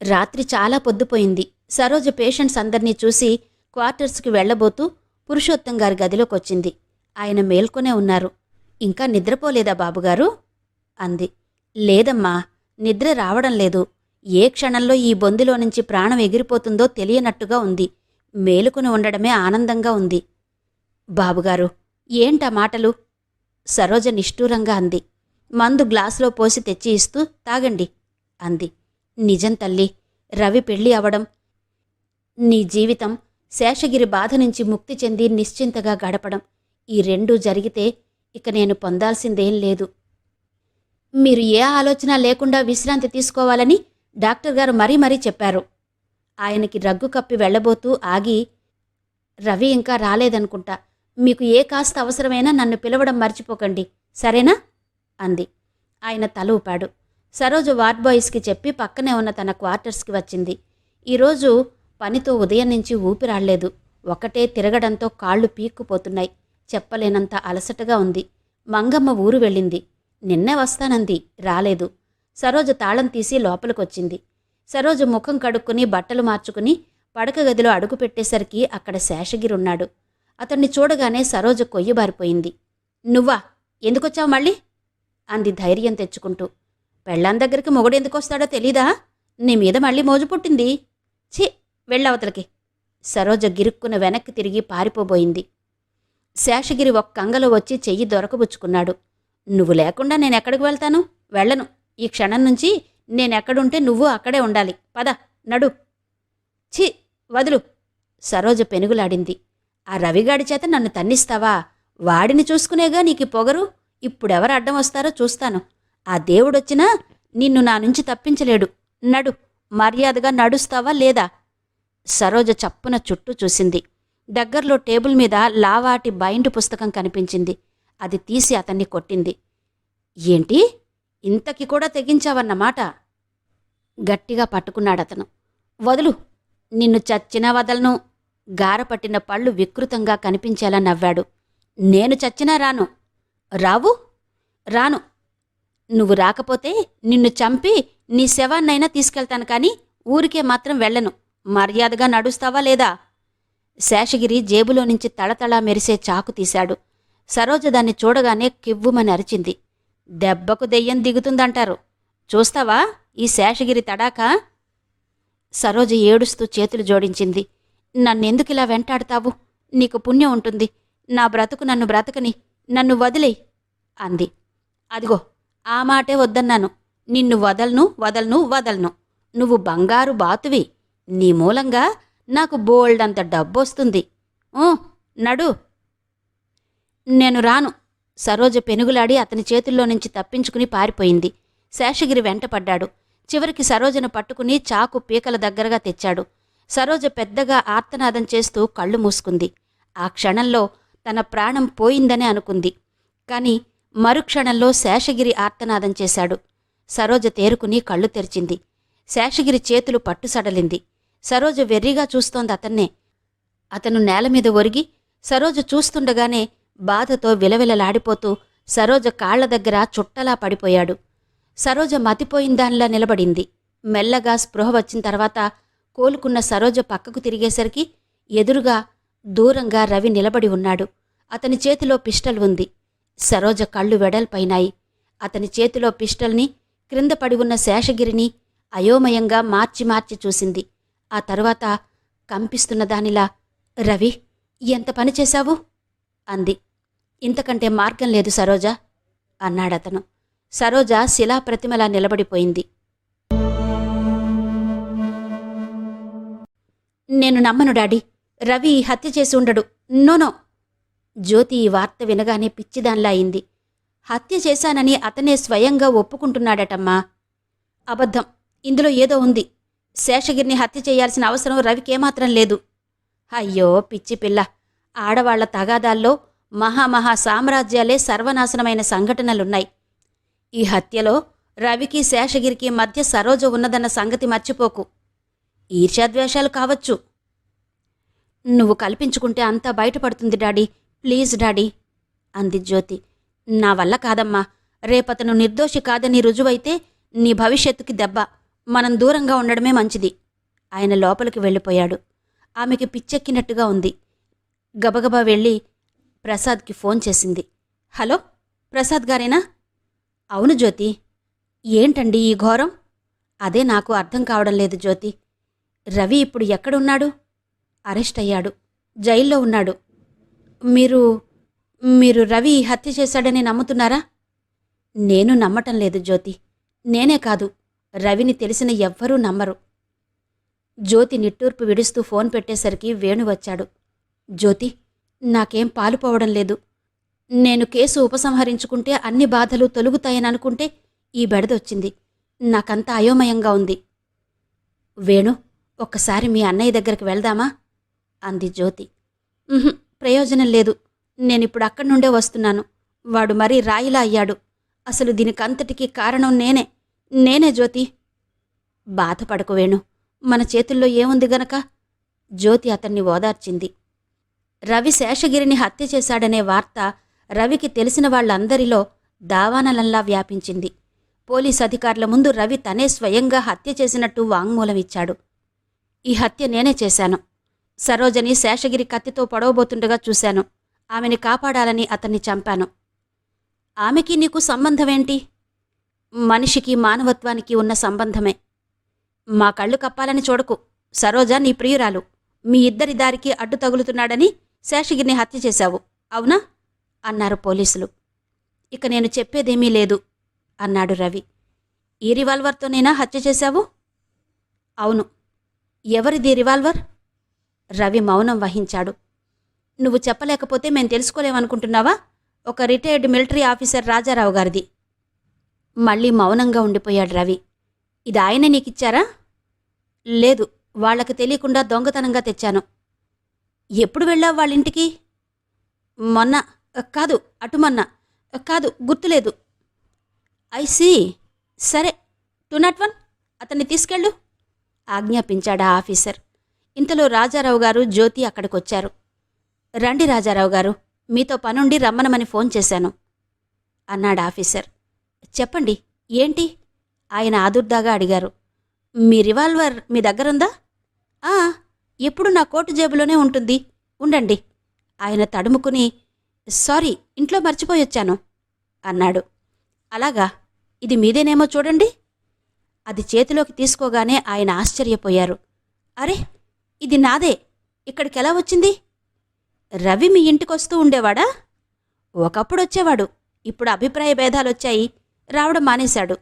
రాత్రి చాలా పొద్దుపోయింది. సరోజ పేషెంట్స్ అందర్నీ చూసి క్వార్టర్స్కి వెళ్లబోతూ పురుషోత్తం గారి గదిలోకొచ్చింది. ఆయన మేల్కొనే ఉన్నారు. ఇంకా నిద్రపోలేదా బాబుగారు అంది. లేదమ్మా, నిద్ర రావడం లేదు. ఏ క్షణంలో ఈ బొందిలో నుంచి ప్రాణం ఎగిరిపోతుందో తెలియనట్టుగా ఉంది. మేలుకుని ఉండడమే ఆనందంగా ఉంది. బాబుగారు ఏంటా మాటలు? సరోజ నిష్ఠూరంగా అంది. మందు గ్లాసులో పోసి తెచ్చి ఇస్తూ తాగండి అంది. నిజం తల్లి, రవి పెళ్లి అవడం, నీ జీవితం శేషగిరి బాధ నుంచి ముక్తి చెంది నిశ్చింతగా గడపడం, ఈ రెండూ జరిగితే ఇక నేను పొందాల్సిందేం లేదు. మీరు ఏ ఆలోచన లేకుండా విశ్రాంతి తీసుకోవాలని డాక్టర్ గారు మరీ మరీ చెప్పారు. ఆయనకి రగ్గు కప్పి వెళ్లబోతూ ఆగి, రవి ఇంకా రాలేదనుకుంటా. మీకు ఏ కాస్త అవసరమైనా నన్ను పిలవడం మర్చిపోకండి, సరేనా అంది. ఆయన తల ఊపాడు. సరోజ వార్డ్ బాయ్స్కి చెప్పి పక్కనే ఉన్న తన క్వార్టర్స్కి వచ్చింది. ఈరోజు పనితో ఉదయం నుంచి ఊపిరాడలేదు. ఒకటే తిరగడంతో కాళ్ళు పీక్కుపోతున్నాయి. చెప్పలేనంత అలసటగా ఉంది. మంగమ్మ ఊరు వెళ్ళింది. నిన్నే వస్తానంది, రాలేదు. సరోజ తాళం తీసి లోపలికొచ్చింది. సరోజ ముఖం కడుక్కుని బట్టలు మార్చుకుని పడక గదిలో అడుగుపెట్టేసరికి అక్కడ శేషగిరున్నాడు. అతన్ని చూడగానే సరోజ కొయ్యబారిపోయింది. నువ్వా? ఎందుకొచ్చావు మళ్ళీ అంది ధైర్యం తెచ్చుకుంటూ. పెళ్ళాం దగ్గరికి మొగుడెందుకొస్తాడో తెలీదా? నీ మీద మళ్ళీ మోజు పుట్టింది. ఛీ, వెళ్ళవతలకి. సరోజ గిరుక్కున వెనక్కి తిరిగి పారిపోబోయింది. శేషగిరి ఒక్కంగలో వచ్చి చెయ్యి దొరకబుచ్చుకున్నాడు. నువ్వు లేకుండా నేనెక్కడికి వెళ్తాను? వెళ్ళను. ఈ క్షణం నుంచి నేనెక్కడుంటే నువ్వు అక్కడే ఉండాలి. పద, నడు. ఛీ, వదులు. సరోజ పెనుగులాడింది. ఆ రవిగాడి చేత నన్ను తన్నిస్తావా? వాడిని చూసుకునేగా నీకు పొగరు. ఇప్పుడెవరు అడ్డం వస్తారో చూస్తాను. ఆ దేవుడొచ్చినా నిన్ను నా నుంచి తప్పించలేడు. నడు, మర్యాదగా నడుస్తావా లేదా? సరోజ చప్పున చుట్టూ చూసింది. దగ్గర్లో టేబుల్ మీద లావాటి బైండు పుస్తకం కనిపించింది. అది తీసి అతన్ని కొట్టింది. ఏంటి, ఇంతకి కూడా తెగించావన్నమాట? గట్టిగా పట్టుకున్నాడతను. వదులు, నిన్ను చచ్చినా వదలను. గారపట్టిన పళ్ళు వికృతంగా కనిపించేలా నవ్వాడు. నేను చచ్చినా రాను. రావు? రాను. నువ్వు రాకపోతే నిన్ను చంపి నీ శవాన్నైనా తీసుకెళ్తాను, కానీ ఊరికే మాత్రం వెళ్ళను. మర్యాదగా నడుస్తావా లేదా? శేషగిరి జేబులో నుంచి తళతళా మెరిసే చాకు తీశాడు. సరోజ దాన్ని చూడగానే కివ్వుమని అరిచింది. దెబ్బకు దెయ్యం దిగుతుందంటారు. చూస్తావా ఈ శేషగిరి తడాకా? సరోజ ఏడుస్తూ చేతులు జోడించింది. నన్నెందుకిలా వెంటాడతావు? నీకు పుణ్యం ఉంటుంది. నా బ్రతుకు నన్ను బ్రతకని, నన్ను వదిలేయ్ అంది. అదిగో, ఆ మాటే వద్దన్నాను. నిన్ను వదల్ను వదల్ను వదల్ను. నువ్వు బంగారు బాతువి. నీ మూలంగా నాకు బోల్డంత డబ్బొస్తుంది. నడు. నేను రాను. సరోజ పెనుగులాడి అతని చేతుల్లో నుంచి తప్పించుకుని పారిపోయింది. శేషగిరి వెంటపడ్డాడు. చివరికి సరోజను పట్టుకుని చాకు పీకల దగ్గరగా తెచ్చాడు. సరోజ పెద్దగా ఆర్తనాదం చేస్తూ కళ్ళు మూసుకుంది. ఆ క్షణంలో తన ప్రాణం పోయిందనే అనుకుంది. కాని మరుక్షణంలో శేషగిరి ఆర్తనాదం చేశాడు. సరోజ తేరుకుని కళ్ళు తెరిచింది. శేషగిరి చేతులు పట్టుసడలింది. సరోజ వెర్రిగా చూస్తోంది అతన్నే. అతను నేలమీద ఒరిగి సరోజ చూస్తుండగానే బాధతో విలవిలలాడిపోతూ సరోజ కాళ్ల దగ్గర చుట్టలా పడిపోయాడు. సరోజ మతిపోయిందానిలా నిలబడింది. మెల్లగా స్పృహ వచ్చిన తర్వాత కోలుకున్న సరోజ పక్కకు తిరిగేసరికి ఎదురుగా దూరంగా రవి నిలబడి ఉన్నాడు. అతని చేతిలో పిస్టల్ ఉంది. సరోజ కళ్ళు వెడల్పైనాయి. అతని చేతిలో పిస్టల్ని, క్రింద పడి ఉన్న శేషగిరిని అయోమయంగా మార్చి మార్చి చూసింది. ఆ తరువాత కంపిస్తున్న దానిలా, రవి, ఎంత పని చేశావు అంది. ఇంతకంటే మార్గం లేదు సరోజ, అన్నాడతను. సరోజ శిలాప్రతిమలా నిలబడిపోయింది. నేను నమ్మను డాడీ, రవి హత్య చేసి ఉండడు. నోనో. జ్యోతి ఈ వార్త వినగానే పిచ్చిదాన్లా అయింది. హత్య చేశానని అతనే స్వయంగా ఒప్పుకుంటున్నాడటమ్మా. అబద్ధం, ఇందులో ఏదో ఉంది. శేషగిరిని హత్య చేయాల్సిన అవసరం రవికేమాత్రం లేదు. అయ్యో పిచ్చి పిల్ల, ఆడవాళ్ల తగాదాల్లో మహామహా సామ్రాజ్యాలే సర్వనాశనమైన సంఘటనలున్నాయి. ఈ హత్యలో రవికి శేషగిరికి మధ్య సరోజ ఉన్నదన్న సంగతి మర్చిపోకు. ఈర్ష్యాద్వేషాలు కావచ్చు. నువ్వు కల్పించుకుంటే అంతా బయటపడుతుంది డాడీ, ప్లీజ్ డాడీ అంది జ్యోతి. నా వల్ల కాదమ్మా. రేపతను నిర్దోషి కాదని రుజువైతే నీ భవిష్యత్తుకి దెబ్బ. మనం దూరంగా ఉండడమే మంచిది. ఆయన లోపలికి వెళ్ళిపోయాడు. ఆమెకి పిచ్చెక్కినట్టుగా ఉంది. గబగబా వెళ్ళి ప్రసాద్కి ఫోన్ చేసింది. హలో, ప్రసాద్ గారేనా? అవును జ్యోతి. ఏంటండి ఈ ఘోరం? అదే నాకు అర్థం కావడం లేదు జ్యోతి. రవి ఇప్పుడు ఎక్కడున్నాడు? అరెస్ట్ అయ్యాడు, జైల్లో ఉన్నాడు. మీరు రవి హత్య చేశాడని నమ్ముతున్నారా? నేను నమ్మటం లేదు జ్యోతి. నేనే కాదు, రవిని తెలిసిన ఎవ్వరూ నమ్మరు. జ్యోతి నిట్టూర్పు విడుస్తూ ఫోన్ పెట్టేసరికి వేణు వచ్చాడు. జ్యోతి, నాకేం పాలుపోవడం లేదు. నేను కేసు ఉపసంహరించుకుంటే అన్ని బాధలు తొలుగుతాయని అనుకుంటే ఈ బెడదొచ్చింది. నాకంతా అయోమయంగా ఉంది. వేణు, ఒక్కసారి మీ అన్నయ్య దగ్గరికి వెళ్దామా అంది జ్యోతి. ప్రయోజనం లేదు. నేనిప్పుడు అక్కడి నుండే వస్తున్నాను. వాడు మరీ రాయిలా అయ్యాడు. అసలు దీనికంతటికీ కారణం నేనే జ్యోతి. బాధపడకు వేణు, మన చేతుల్లో ఏముంది గనక? జ్యోతి అతన్ని ఓదార్చింది. రవి శేషగిరిని హత్య చేశాడనే వార్త రవికి తెలిసిన వాళ్లందరిలో దావానలంలా వ్యాపించింది. పోలీస్ అధికారుల ముందు రవి తనే స్వయంగా హత్య చేసినట్టు వాంగ్మూలమిచ్చాడు. ఈ హత్య నేనే చేశాను. సరోజని శేషగిరి కత్తితో పొడవబోతుండగా చూశాను. ఆమెని కాపాడాలని అతన్ని చంపాను. ఆమెకి నీకు సంబంధమేంటి? మనిషికి మానవత్వానికి ఉన్న సంబంధమే. మా కళ్ళు కప్పాలని చూడకు. సరోజ నీ ప్రియురాలు. మీ ఇద్దరి దారికి అడ్డు తగులుతున్నాడని శేషగిరిని హత్య చేశావు, అవునా అన్నారు పోలీసులు. ఇక నేను చెప్పేదేమీ లేదు అన్నాడు రవి. ఈ రివాల్వర్తోనేనా హత్య చేశావు? అవును. ఎవరిది రివాల్వర్? రవి మౌనం వహించాడు. నువ్వు చెప్పలేకపోతే మేం తెలుసుకోలేమనుకుంటున్నావా? ఒక రిటైర్డ్ మిలిటరీ ఆఫీసర్ రాజారావు గారిది. మళ్ళీ మౌనంగా ఉండిపోయాడు రవి. ఇది ఆయనే నీకిచ్చారా? లేదు, వాళ్లకు తెలియకుండా దొంగతనంగా తెచ్చాను. ఎప్పుడు వెళ్ళావు వాళ్ళింటికి? మొన్న కాదు, అటుమొన్న కాదు, గుర్తులేదు. ఐసీ. సరే, 201 అతన్ని తీసుకెళ్ళు ఆజ్ఞాపించాడా ఆఫీసర్. ఇంతలో రాజారావు గారు జ్యోతి అక్కడికొచ్చారు. రండి రాజారావు గారు, మీతో పనుండి రమ్మనమని ఫోన్ చేశాను అన్నాడు ఆఫీసర్. చెప్పండి, ఏంటి? ఆయన ఆదుర్దాగా అడిగారు. మీ రివాల్వర్ మీ దగ్గరుందా? ఎప్పుడు నా కోటు జేబులోనే ఉంటుంది. ఉండండి. ఆయన తడుముకుని, సారీ, ఇంట్లో మర్చిపోయొచ్చాను అన్నాడు. అలాగా, ఇది మీదేనేమో చూడండి. అది చేతిలోకి తీసుకోగానే ఆయన ఆశ్చర్యపోయారు. అరే, ఇది నాదే. ఇక్కడికెలా వచ్చింది? రవి మీ ఇంటికొస్తూ ఉండేవాడా? ఒకప్పుడొచ్చేవాడు. ఇప్పుడు అభిప్రాయ భేదాలొచ్చాయి, రావడం మానేశాడు.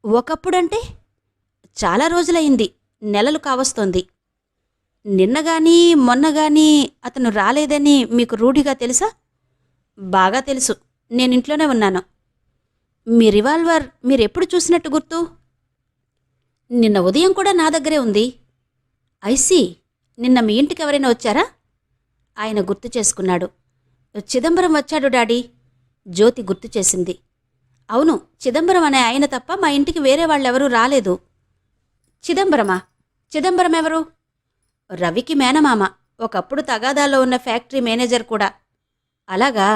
ఒకప్పుడంటే? చాలా రోజులయింది, నెలలు కావస్తోంది. నిన్నగానీ మొన్నగానీ అతను రాలేదని మీకు రూఢిగా తెలుసా? బాగా తెలుసు. నేనింట్లోనే ఉన్నాను. మీ రివాల్వర్ మీరెప్పుడు చూసినట్టు గుర్తు? నిన్న ఉదయం కూడా నా దగ్గరే ఉంది. ఐసీ. నిన్న మీ ఇంటికి ఎవరైనా వచ్చారా? ఆయన గుర్తు చేసుకున్నాడు. చిదంబరం వచ్చాడు డాడీ. జ్యోతి గుర్తు చేసింది. అవును, చిదంబరం అనే ఆయన తప్ప మా ఇంటికి వేరే వాళ్ళెవరూ రాలేదు. చిదంబరమా? చిదంబరం ఎవరు? రవికి మేనమామ, ఒకప్పుడు తగాదాలో ఉన్న ఫ్యాక్టరీ మేనేజర్ కూడా. అలాగా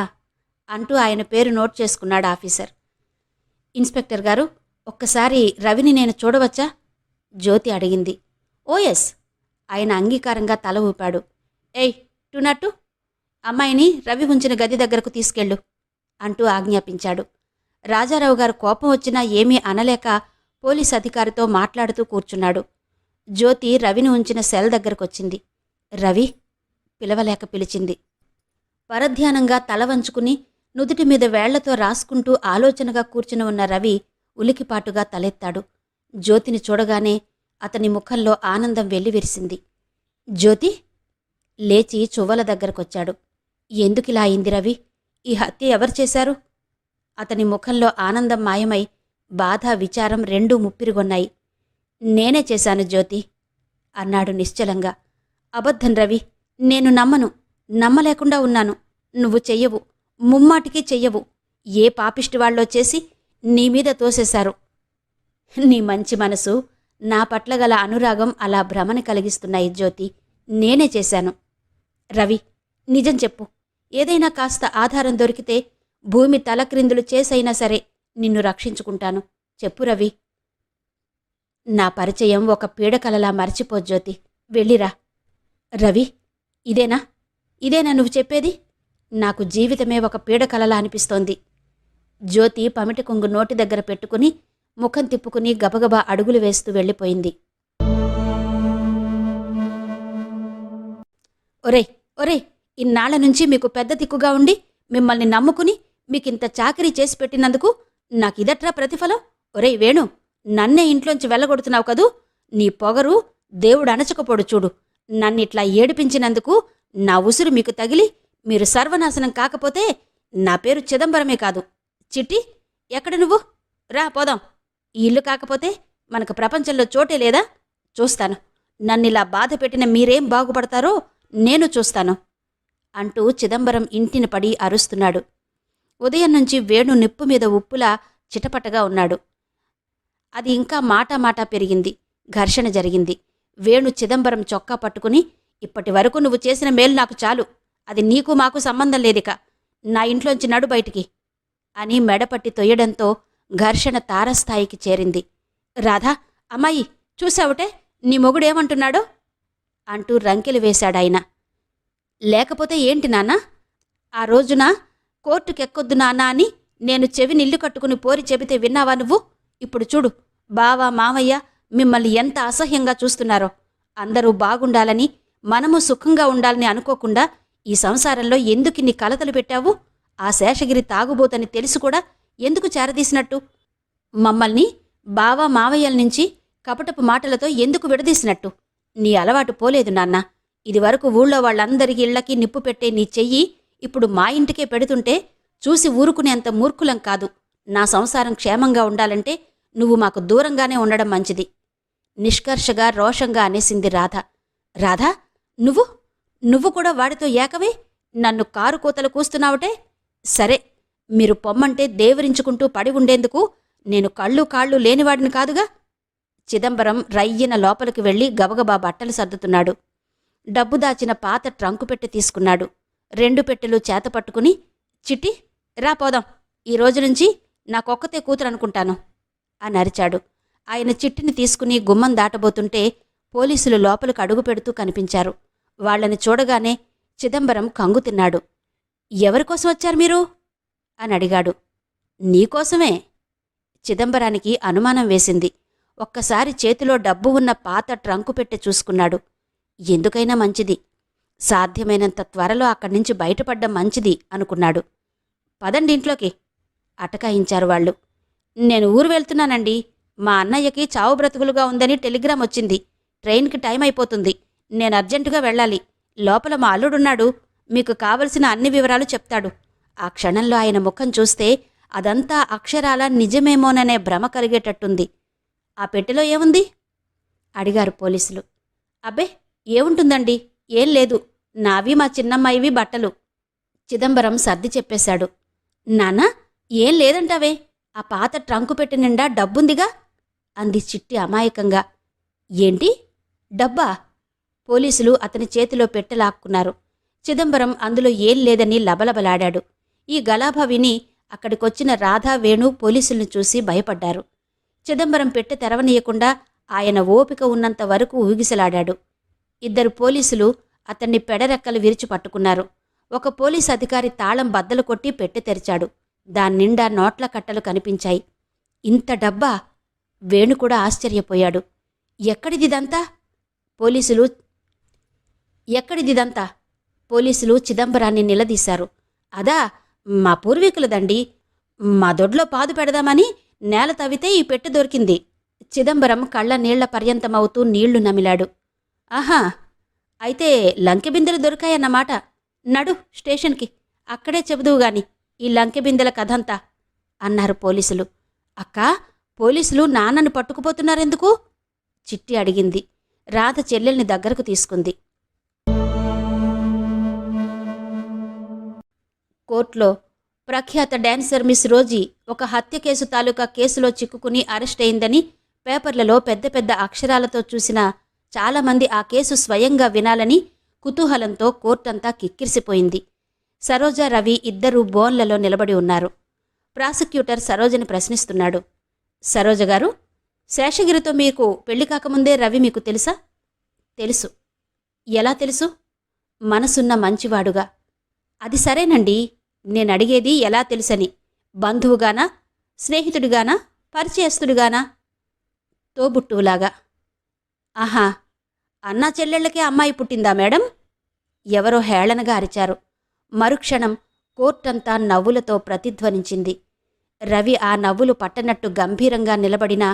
అంటూ ఆయన పేరు నోట్ చేసుకున్నాడు ఆఫీసర్. ఇన్స్పెక్టర్ గారు, ఒక్కసారి రవిని నేను చూడవచ్చా? జ్యోతి అడిగింది. ఓ ఎస్. ఆయన అంగీకారంగా తల ఊపాడు. ఏయ్, 202 అమ్మాయిని రవి ఉంచిన గది దగ్గరకు తీసుకెళ్ళు అంటూ ఆజ్ఞాపించాడు. రాజారావు గారు కోపం వచ్చినా ఏమీ అనలేక పోలీస్ అధికారితో మాట్లాడుతూ కూర్చున్నాడు. జ్యోతి రవిని ఉంచిన సెల్ దగ్గరకొచ్చింది. రవి పిలవలేక పిలిచింది. పరధ్యానంగా తల వంచుకుని నుదుటి మీద వేళ్లతో రాసుకుంటూ ఆలోచనగా కూర్చుని ఉన్న రవి ఉలికిపాటుగా తలెత్తాడు. జ్యోతిని చూడగానే అతని ముఖంలో ఆనందం వెల్లివిరిసింది. జ్యోతి లేచి చువ్వల దగ్గరకొచ్చాడు. ఎందుకిలా అయింది రవి? ఈ హత్య ఎవరు చేశారు? అతని ముఖంలో ఆనందం మాయమై బాధ, విచారం రెండూ ముప్పిరిగొన్నాయి. నేనే చేశాను జ్యోతి అన్నాడు నిశ్చలంగా. అబద్ధం రవి, నేను నమ్మను, నమ్మలేకుండా ఉన్నాను. నువ్వు చెయ్యవు, ముమ్మాటికి చెయ్యవు. ఏ పాపిష్టివాళ్ళో చేసి నీ మీద తోసేశారు. నీ మంచి మనసు, నా పట్ల గల అనురాగం అలా భ్రమని కలిగిస్తున్నాయి జ్యోతి. నేనే చేశాను. రవి, నిజం చెప్పు. ఏదైనా కాస్త ఆధారం దొరికితే భూమి తలక్రిందులు చేసైనా సరే నిన్ను రక్షించుకుంటాను. చెప్పు రవి. నా పరిచయం ఒక పీడకలలా మర్చిపో జ్యోతి. వెళ్ళిరా. రవి, ఇదేనా నువ్వు చెప్పేది? నాకు జీవితమే ఒక పీడకలలా అనిపిస్తోంది. జ్యోతి పమిటి కొంగు నోటి దగ్గర పెట్టుకుని ముఖం తిప్పుకుని గబగబా అడుగులు వేస్తూ వెళ్ళిపోయింది. ఒరే, ఇన్నాళ్ల నుంచి మీకు పెద్ద దిక్కుగా ఉండి మిమ్మల్ని నమ్ముకుని మీకింత చాకరీ చేసి పెట్టినందుకు నాకిదట్రా ప్రతిఫలం? ఒరేయ్ వేణు, నన్నే ఇంట్లోంచి వెళ్ళగొడుతున్నావు కదూ? నీ పొగరు దేవుడు అణచకపోడు చూడు. నన్నిట్లా ఏడిపించినందుకు నా ఉసురు మీకు తగిలి మీరు సర్వనాశనం కాకపోతే నా పేరు చిదంబరమే కాదు. చిట్టి, ఎక్కడ నువ్వు? రా పోదాం. ఈ ఇల్లు కాకపోతే మనకు ప్రపంచంలో చోటే లేదా? చూస్తాను. నన్నిలా బాధ పెట్టిన మీరేం బాగుపడతారో నేను చూస్తాను అంటూ చిదంబరం ఇంటిని పడి అరుస్తున్నాడు. ఉదయం నుంచి వేణు నిప్పు మీద ఉప్పులా చిటపటగా ఉన్నాడు. అది ఇంకా మాటా పెరిగింది. ఘర్షణ జరిగింది. వేణు చిదంబరం చొక్కా పట్టుకుని, ఇప్పటి వరకు నువ్వు చేసిన మేలు నాకు చాలు. అది నీకు మాకు సంబంధం లేదిక. నా ఇంట్లోంచి నడు బయటికి అని మెడపట్టి తొయ్యడంతో ఘర్షణ తారస్థాయికి చేరింది. రాధా, అమ్మాయి, చూశావుటే నీ మొగుడేమంటున్నాడో అంటూ రంకెలు వేశాడాయన. లేకపోతే ఏంటి నాన్నా? ఆ రోజున కోర్టుకెక్కొద్దు నాన్నా అని నేను చెవి నిల్లు కట్టుకుని పోరి చెబితే విన్నావా నువ్వు? ఇప్పుడు చూడు, బావ, మామయ్య మిమ్మల్ని ఎంత అసహ్యంగా చూస్తున్నారో. అందరూ బాగుండాలని, మనము సుఖంగా ఉండాలని అనుకోకుండా ఈ సంసారంలో ఎందుకిన్ని కలతలు పెట్టావు? ఆ శేషగిరి తాగుబోతని తెలుసు కూడా ఎందుకు చేరదీసినట్టు? మమ్మల్ని బావ, మావయ్యల నుంచి కపటపు మాటలతో ఎందుకు విడదీసినట్టు? నీ అలవాటు పోలేదు నాన్న. ఇదివరకు ఊళ్ళో వాళ్ళందరికీ ఇళ్లకి నిప్పు పెట్టే నీ చెయ్యి ఇప్పుడు మా ఇంటికే పెడుతుంటే చూసి ఊరుకునేంత మూర్ఖులం కాదు. నా సంసారం క్షేమంగా ఉండాలంటే నువ్వు మాకు దూరంగానే ఉండడం మంచిది నిష్కర్షగా, రోషంగా అనేసింది రాధ. రాధా, నువ్వు కూడా వాడితో ఏకవే నన్ను కారు కూతలు కూస్తున్నావుటే? సరే, మీరు పొమ్మంటే దేవరించుకుంటూ పడి ఉండేందుకు నేను కళ్ళు కాళ్ళు లేనివాడిని కాదుగా. చిదంబరం రయ్యిన లోపలికి వెళ్లి గబగబా బట్టలు సర్దుతున్నాడు. డబ్బు దాచిన పాత ట్రంకు పెట్టె తీసుకున్నాడు. 2 పెట్టెలు చేతపట్టుకుని, చిట్టి, రా పోదాం. ఈ రోజు నుంచి నాకొక్కతే కూతురనుకుంటాను అని అరిచాడు. ఆయన చిట్టిని తీసుకుని గుమ్మం దాటబోతుంటే పోలీసులు లోపలికి అడుగు పెడుతూ కనిపించారు. వాళ్లని చూడగానే చిదంబరం కంగు తిన్నాడు. ఎవరికోసం వచ్చారు మీరు అని అడిగాడు. నీకోసమే. చిదంబరానికి అనుమానం వేసింది. ఒక్కసారి చేతిలో డబ్బు ఉన్న పాత ట్రంకు పెట్టె చూసుకున్నాడు. ఎందుకైనా మంచిది, సాధ్యమైనంత త్వరలో అక్కడ్నుంచి బయటపడ్డం మంచిది అనుకున్నాడు. పదండి ఇంట్లోకి అటకాయించారు వాళ్ళు. నేను ఊరు వెళ్తున్నానండి. మా అన్నయ్యకి చావు బ్రతుకులుగా ఉందని టెలిగ్రామ్ వచ్చింది. ట్రైన్కి టైం అయిపోతుంది. నేను అర్జెంటుగా వెళ్ళాలి. లోపల మా అల్లుడున్నాడు. మీకు కావలసిన అన్ని వివరాలు చెప్తాడు. ఆ క్షణంలో ఆయన ముఖం చూస్తే అదంతా అక్షరాల నిజమేమోననే భ్రమ కలిగేటట్టుంది. ఆ పెట్టెలో ఏముంది అడిగారు పోలీసులు. అబ్బే, ఏముంటుందండి, ఏం లేదు. నావి మా చిన్నమ్మాయివి బట్టలు. చిదంబరం సర్ది చెప్పేశాడు. నాన్నా, ఏం లేదంటావే? ఆ పాత ట్రంకు పెట్టి నిండా డబ్బుందిగా అంది చిట్టి అమాయకంగా. ఏంటి, డబ్బా? పోలీసులు అతని చేతిలో పెట్టెలాక్కున్నారు. చిదంబరం అందులో ఏం లేదని లబలబలాడాడు. ఈ గలాభా విని అక్కడికొచ్చిన రాధా, వేణు పోలీసుల్ని చూసి భయపడ్డారు. చిదంబరం పెట్టె తెరవనీయకుండా ఆయన ఓపిక ఉన్నంత వరకు ఊగిసలాడాడు. 2 పోలీసులు అతన్ని పెడరెక్కలు విరిచి పట్టుకున్నారు. ఒక పోలీసు అధికారి తాళం బద్దలు కొట్టి పెట్టె తెరిచాడు. దాన్నిండా నోట్ల కట్టలు కనిపించాయి. ఇంత డబ్బా? వేణు కూడా ఆశ్చర్యపోయాడు. ఎక్కడిదిదంతా? పోలీసులు చిదంబరాన్ని నిలదీశారు. అదా, మా పూర్వీకులదండి. మా దొడ్లో పాదు పెడదామని నేల తవ్వితే ఈ పెట్టె దొరికింది. చిదంబరం కళ్ళ నీళ్ల పర్యంతమవుతూ నీళ్లు నమిలాడు. ఆహా, అయితే లంకెబిందెలు దొరికాయన్నమాట. నడు స్టేషన్కి, అక్కడే చెబుదువుగాని ఈ లంకెబిందెల కథంతా అన్నారు పోలీసులు. అక్కా, పోలీసులు నాన్నని పట్టుకుపోతున్నారెందుకు? చిట్టి అడిగింది. రాధ చెల్లెల్ని దగ్గరకు తీసుకుంది. కోర్టులో ప్రఖ్యాత డాన్సర్ మిస్ రోజీ ఒక హత్య కేసు తాలూకా కేసులో చిక్కుకుని అరెస్ట్ అయిందని పేపర్లలో పెద్ద పెద్ద అక్షరాలతో చూసిన చాలామంది ఆ కేసు స్వయంగా వినాలని కుతూహలంతో కోర్టంతా కిక్కిరిసిపోయింది. సరోజ, రవి ఇద్దరూ బోన్లలో నిలబడి ఉన్నారు. ప్రాసిక్యూటర్ సరోజని ప్రశ్నిస్తున్నాడు. సరోజ గారు, శేషగిరితో మీకు పెళ్లి కాకముందే రవి మీకు తెలుసా? తెలుసు. ఎలా తెలుసు? మనసున్న మంచివాడుగా. అది సరేనండి, నేనడిగేది ఎలా తెలుసని. బంధువుగానా, స్నేహితుడిగానా, పరిచయస్తుడిగానా? తోబుట్టువులాగా. ఆహా, అన్నా చెల్లెళ్లకే అమ్మాయి పుట్టిందా మేడం? ఎవరో హేళనగా అరిచారు. మరుక్షణం కోర్టంతా నవ్వులతో ప్రతిధ్వనించింది. రవి ఆ నవ్వులు పట్టనట్టు గంభీరంగా నిలబడినా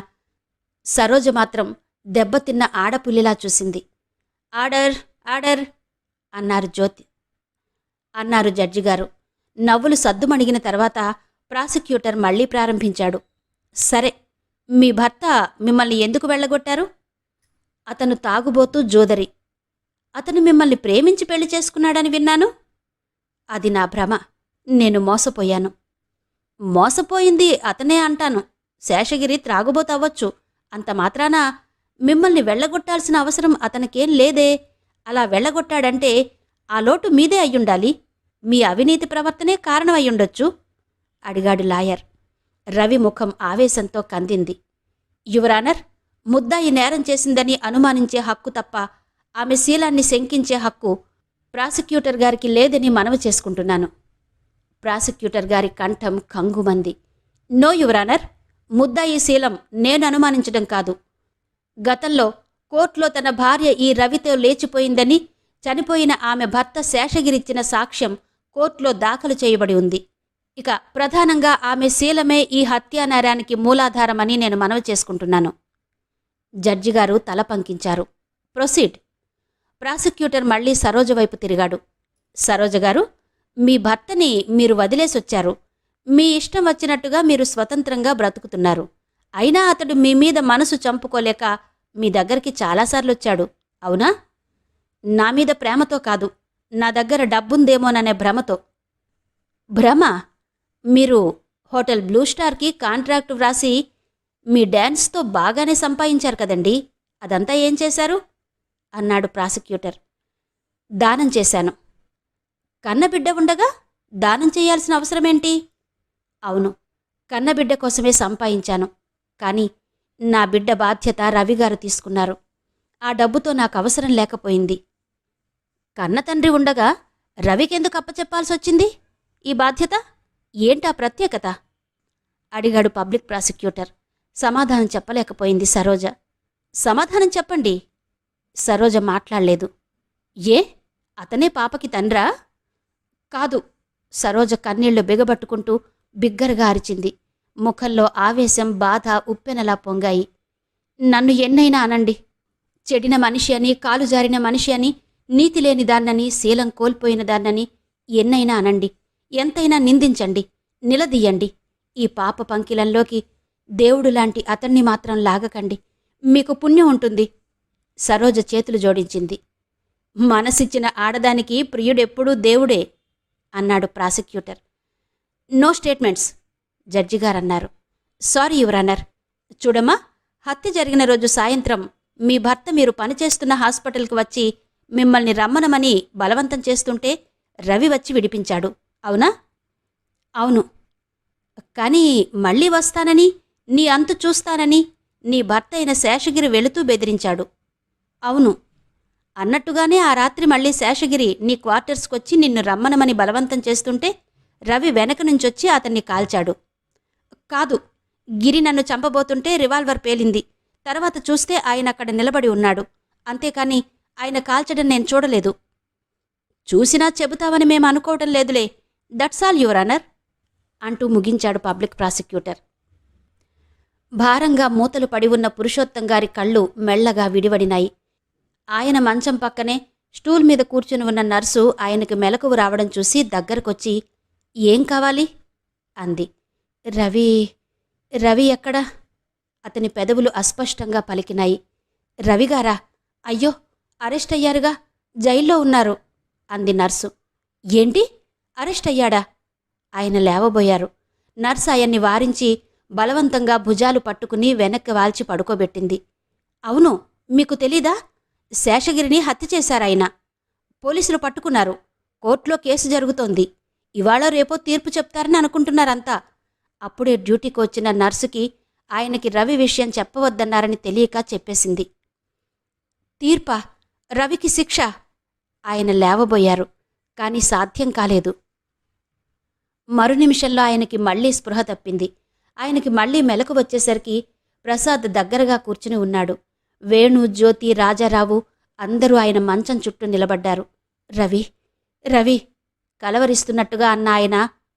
సరోజ మాత్రం దెబ్బతిన్న ఆడపుల్లిలా చూసింది. ఆర్డర్, ఆర్డర్ అన్నారు జడ్జిగారు. నవ్వులు సద్దుమణిగిన తర్వాత ప్రాసిక్యూటర్ మళ్లీ ప్రారంభించాడు. సరే, మీ భర్త మిమ్మల్ని ఎందుకు వెళ్ళగొట్టారు? అతను తాగుబోతూ జోదరి. అతను మిమ్మల్ని ప్రేమించి పెళ్లి చేసుకున్నాడని విన్నాను. అది నా భ్రమ. నేను మోసపోయాను. మోసపోయింది అతనే అంటాను. శేషగిరి త్రాగుబోతవ్వచ్చు. అంత మాత్రాన మిమ్మల్ని వెళ్ళగొట్టాల్సిన అవసరం అతనికేం లేదే. అలా వెళ్ళగొట్టాడంటే ఆ లోటు మీదే అయ్యుండాలి. మీ అవినీతి ప్రవర్తనే కారణమయ్యుండొచ్చు అడిగాడు లాయర్. రవి ముఖం ఆవేశంతో కందింది. యువరానర్, ముద్దాయి నేరం చేసిందని అనుమానించే హక్కు తప్ప ఆమె శీలాన్ని శంకించే హక్కు ప్రాసిక్యూటర్ గారికి లేదని మనవి చేసుకుంటున్నాను. ప్రాసిక్యూటర్ గారి కంఠం కంగుమంది. నో యువరానర్, ముద్దాయి శీలం నేను అనుమానించడం కాదు. గతంలో కోర్టులో తన భార్య ఈ రవితో లేచిపోయిందని చనిపోయిన ఆమె భర్త శేషగిరిచ్చిన సాక్ష్యం కోర్టులో దాఖలు చేయబడి ఉంది. ఇక ప్రధానంగా ఆమె శీలమే ఈ హత్యానేరానికి మూలాధారమని నేను మనవి చేసుకుంటున్నాను. జడ్జిగారు తల పంకించారు. ప్రొసీడ్. ప్రాసిక్యూటర్ మళ్లీ సరోజ వైపు తిరిగాడు. సరోజ గారు, మీ భర్తని మీరు వదిలేసొచ్చారు. మీ ఇష్టం వచ్చినట్టుగా మీరు స్వతంత్రంగా బ్రతుకుతున్నారు. అయినా అతడు మీ మీద మనసు చంపుకోలేక మీ దగ్గరికి చాలాసార్లొచ్చాడు, అవునా? నా మీద ప్రేమతో కాదు, నా దగ్గర డబ్బుందేమోననే భ్రమతో. భ్రమ? మీరు హోటల్ బ్లూ స్టార్కి కాంట్రాక్టు వ్రాసి మీ డ్యాన్స్తో బాగానే సంపాదించారు కదండి. అదంతా ఏం చేశారు? అన్నాడు ప్రాసిక్యూటర్. దానం చేశాను. కన్నబిడ్డ ఉండగా దానం చేయాల్సిన అవసరమేంటి? అవును, కన్నబిడ్డ కోసమే సంపాదించాను. కానీ నా బిడ్డ బాధ్యత రవిగారు తీసుకున్నారు. ఆ డబ్బుతో నాకు అవసరం లేకపోయింది. కన్నతండ్రి ఉండగా రవికెందుకు అప్పచెప్పాల్సొచ్చింది ఈ బాధ్యత? ఏంటా ప్రత్యేకత? అడిగాడు పబ్లిక్ ప్రాసిక్యూటర్. సమాధానం చెప్పలేకపోయింది సరోజ. సమాధానం చెప్పండి. సరోజ మాట్లాడలేదు. ఏ, అతనే పాపకి తండ్రా? కాదు. సరోజ కన్నీళ్లు బిగబట్టుకుంటూ బిగ్గరగా అరిచింది. ముఖంలో ఆవేశం, బాధ ఉప్పెనలా పొంగాయి. నన్ను ఎన్నైనా అనండి. చెడిన మనిషి అని, కాలు జారిన మనిషి అని, నీతి లేని దాన్నని, శీలం కోల్పోయిన దాన్నని ఎన్నైనా అనండి. ఎంతైనా నిందించండి, నిలదీయండి. ఈ పాప పంకిలంలోకి దేవుడులాంటి అతన్ని మాత్రం లాగకండి. మీకు పుణ్యం ఉంటుంది. సరోజ చేతులు జోడించింది. మనసిచ్చిన ఆడదానికి ప్రియుడెప్పుడూ దేవుడే అన్నాడు ప్రాసిక్యూటర్. నో స్టేట్మెంట్స్, జడ్జిగారన్నారు. Sorry your honour. చూడమ్మా, హత్య జరిగిన రోజు సాయంత్రం మీ భర్త మీరు పనిచేస్తున్న హాస్పిటల్కి వచ్చి మిమ్మల్ని రమ్మనమని బలవంతం చేస్తుంటే రవి వచ్చి విడిపించాడు, అవునా? అవును. కానీ మళ్ళీ వస్తానని, నీ అంతు చూస్తానని నీ భర్త అయిన శేషగిరి వెళుతూ బెదిరించాడు, అవును. అన్నట్టుగానే ఆ రాత్రి మళ్ళీ శేషగిరి నీ క్వార్టర్స్కొచ్చి నిన్ను రమ్మనమని బలవంతం చేస్తుంటే రవి వెనక నుంచొచ్చి అతన్ని కాల్చాడు. కాదు, గిరి నన్ను చంపబోతుంటే రివాల్వర్ పేలింది. తర్వాత చూస్తే ఆయన అక్కడ నిలబడి ఉన్నాడు. అంతేకాని ఆయన కాల్చడం నేను చూడలేదు. చూసినా చెబుతావని మేము అనుకోవటం లేదులే. దట్స్ ఆల్ యువర్ ఆనర్ అంటూ ముగించాడు పబ్లిక్ ప్రాసిక్యూటర్. భారంగా మూతలు పడి ఉన్న పురుషోత్తం గారి కళ్ళు మెల్లగా విడివడినాయి. ఆయన మంచం పక్కనే స్టూల్ మీద కూర్చుని ఉన్న నర్సు ఆయనకి మెలకువ రావడం చూసి దగ్గరకొచ్చి, ఏం కావాలి అంది. రవి ఎక్కడా? అతని పెదవులు అస్పష్టంగా పలికినాయి. రవిగారా? అయ్యో, అరెస్ట్ అయ్యారుగా, జైల్లో ఉన్నారు అంది నర్సు. ఏంటి, అరెస్ట్ అయ్యాడా? ఆయన లేవబోయారు. నర్సు ఆయన్ని వారించి బలవంతంగా భుజాలు పట్టుకుని వెనక్కి వాల్చి పడుకోబెట్టింది. అవును, మీకు తెలీదా? శేషగిరిని హత్య చేశారాయన. పోలీసులు పట్టుకున్నారు. కోర్టులో కేసు జరుగుతోంది. ఇవాళ రేపో తీర్పు చెప్తారని అనుకుంటున్నారంతా. అప్పుడే డ్యూటీకి వచ్చిన నర్సుకి ఆయనకి రవి విషయం చెప్పవద్దన్నారని తెలియక చెప్పేసింది. తీర్పా? రవికి శిక్ష? ఆయన లేవబోయారు. కాని సాధ్యం కాలేదు. మరునిమిషంలో ఆయనకి మళ్లీ స్పృహ తప్పింది. ఆయనకి మళ్లీ మెలకు వచ్చేసరికి ప్రసాద్ దగ్గరగా కూర్చుని ఉన్నాడు. వేణు, జ్యోతి, రాజారావు అందరూ ఆయన మంచం చుట్టూ నిలబడ్డారు. రవి కలవరిస్తున్నట్టుగా అన్న ఆయన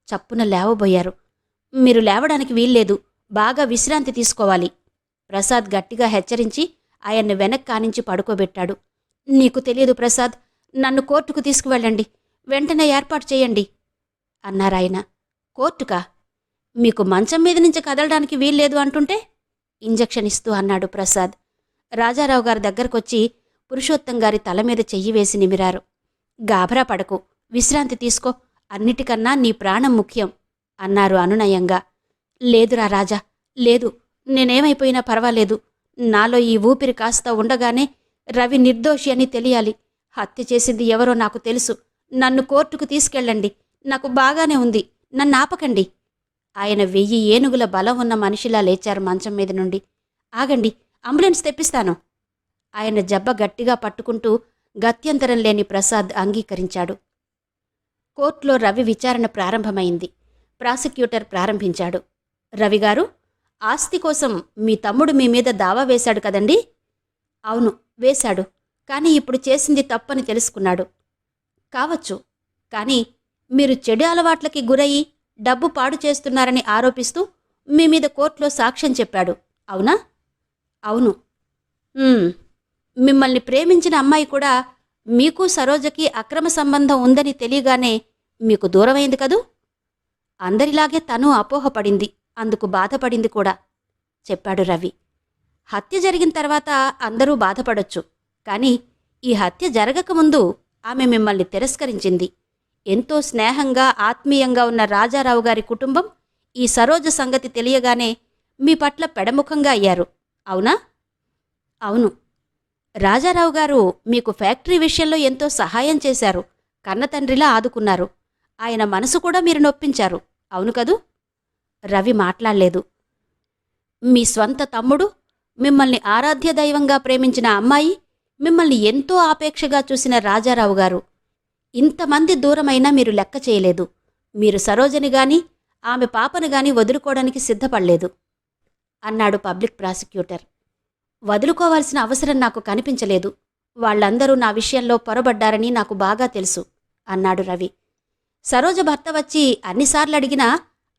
చప్పున లేవబోయారు. మీరు లేవడానికి వీల్లేదు, బాగా విశ్రాంతి తీసుకోవాలి. ప్రసాద్ గట్టిగా హెచ్చరించి ఆయన్ని వెనక్కానించి పడుకోబెట్టాడు. నీకు తెలియదు ప్రసాద్, నన్ను కోర్టుకు తీసుకువెళ్ళండి, వెంటనే ఏర్పాటు చేయండి అన్నారాయన. కోర్టుకా? మీకు మంచం మీద నుంచి కదలడానికి వీల్లేదు అంటుంటే? ఇంజెక్షన్ ఇస్తూ అన్నాడు ప్రసాద్. రాజారావు గారి దగ్గరకొచ్చి పురుషోత్తం గారి తల మీద చెయ్యి వేసి నిమిరారు. గాభరా పడకు, విశ్రాంతి తీసుకో, అన్నిటికన్నా నీ ప్రాణం ముఖ్యం అన్నారు అనునయంగా. లేదురా రాజా, లేదు, నేనేమైపోయినా పర్వాలేదు. నాలో ఈ ఊపిరి కాస్త ఉండగానే రవి నిర్దోషి అని తెలియాలి. హత్య చేసింది ఎవరో నాకు తెలుసు. నన్ను కోర్టుకు తీసుకెళ్ళండి, నాకు బాగానే ఉంది, నన్ను ఆపకండి. ఆయన 1000 ఏనుగుల బలం ఉన్న మనిషిలా లేచారు మంచం మీద నుండి. ఆగండి, అంబులెన్స్ తెప్పిస్తాను. ఆయన జబ్బ గట్టిగా పట్టుకుంటూ గత్యంతరం లేని ప్రసాద్ అంగీకరించాడు. కోర్టులో రవి విచారణ ప్రారంభమైంది. ప్రాసిక్యూటర్ ప్రారంభించాడు. రవిగారు, ఆస్తి కోసం మీ తమ్ముడు మీ మీద దావా వేశాడు కదండి? అవును, వేశాడు. కానీ ఇప్పుడు చేసింది తప్పని తెలుసుకున్నాడు. కావచ్చు, కానీ మీరు చెడు అలవాట్లకి గురయ్యి డబ్బు పాడు చేస్తున్నారని ఆరోపిస్తూ మీ మీద కోర్టులో సాక్ష్యం చెప్పాడు, అవునా? అవును. మిమ్మల్ని ప్రేమించిన అమ్మాయి కూడా మీకు సరోజకి అక్రమ సంబంధం ఉందని తెలియగానే మీకు దూరమైంది కదూ? అందరిలాగే తను అపోహపడింది, అందుకు బాధపడింది కూడా చెప్పాడు రవి. హత్య జరిగిన తర్వాత అందరూ బాధపడొచ్చు, కానీ ఈ హత్య జరగకముందు ఆమె మిమ్మల్ని తిరస్కరించింది. ఎంతో స్నేహంగా ఆత్మీయంగా ఉన్న రాజారావు గారి కుటుంబం ఈ సరోజ సంగతి తెలియగానే మీ పట్ల పెడముఖంగా అయ్యారు, అవునా? అవును. రాజారావు గారు మీకు ఫ్యాక్టరీ విషయంలో ఎంతో సహాయం చేశారు, కన్నతండ్రిలా ఆదుకున్నారు. ఆయన మనసు కూడా మీరు నొప్పించారు, అవును కదూ? రవి మాట్లాడలేదు. మీ స్వంత తమ్ముడు, మిమ్మల్ని ఆరాధ్య దైవంగా ప్రేమించిన అమ్మాయి, మిమ్మల్ని ఎంతో ఆపేక్షగా చూసిన రాజారావు గారు, ఇంతమంది దూరమైనా మీరు లెక్క చేయలేదు. మీరు సరోజని గాని ఆమె పాపను గాని వదులుకోవడానికి సిద్ధపడలేదు అన్నాడు పబ్లిక్ ప్రాసిక్యూటర్. వదులుకోవాల్సిన అవసరం నాకు కనిపించలేదు. వాళ్లందరూ నా విషయంలో పొరబడ్డారని నాకు బాగా తెలుసు అన్నాడు రవి. సరోజ భర్త వచ్చి అన్నిసార్లు అడిగినా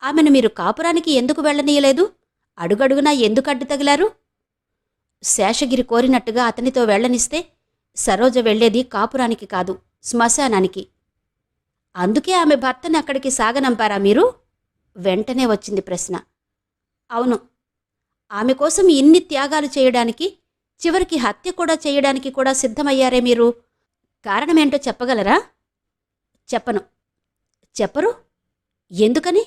ఆమెను మీరు కాపురానికి ఎందుకు వెళ్ళనీయలేదు? అడుగడుగునా ఎందుకు అడ్డు తగిలారు? శేషగిరి కోరినట్టుగా అతనితో వెళ్ళనిస్తే సరోజ వెళ్లేది కాపురానికి కాదు, శ్మశానానికి. అందుకే ఆమె భర్తని అక్కడికి సాగనంపారా మీరు? వెంటనే వచ్చింది ప్రశ్న. అవును. ఆమె కోసం ఇన్ని త్యాగాలు చేయడానికి, చివరికి హత్య కూడా చేయడానికి కూడా సిద్ధమయ్యారే మీరు? కారణమేంటో చెప్పగలరా? చెప్పను. చెప్పరు? ఎందుకని?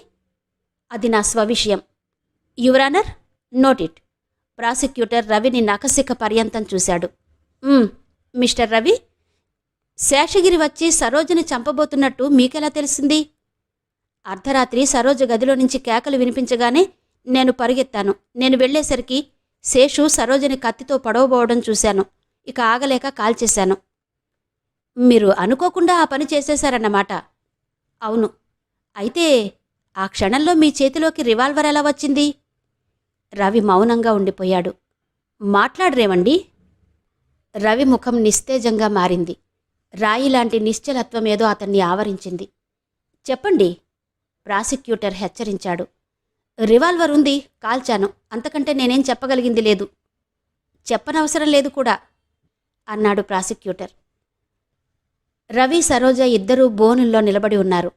అది నా స్వవిషయం. Your honour, note it. ప్రాసిక్యూటర్ రవిని నఖశిఖ పర్యంతం చూశాడు. మిస్టర్ రవి, శేషగిరి వచ్చి సరోజని చంపబోతున్నట్టు మీకెలా తెలిసింది? అర్ధరాత్రి సరోజ గదిలో నుంచి కేకలు వినిపించగానే నేను పరుగెత్తాను. నేను వెళ్లేసరికి శేషు సరోజని కత్తితో పొడవబోవడం చూశాను. ఇక ఆగలేక కాల్చేశాను. మీరు అనుకోకుండా ఆ పని చేసేశారన్నమాట. అవును. అయితే ఆ క్షణంలో మీ చేతిలోకి రివాల్వర్ ఎలా వచ్చింది? రవి మౌనంగా ఉండిపోయాడు. మాట్లాడరేమండి? రవి ముఖం నిస్తేజంగా మారింది. రాయిలాంటి నిశ్చలత్వమేదో అతన్ని ఆవరించింది. చెప్పండి, ప్రాసిక్యూటర్ హెచ్చరించాడు. రివాల్వర్ ఉంది, కాల్చాను, అంతకంటే నేనేం చెప్పగలిగింది లేదు. చెప్పనవసరం లేదు కూడా అన్నాడు ప్రాసిక్యూటర్. రవి, సరోజ ఇద్దరూ బోనుల్లో నిలబడి ఉన్నారు.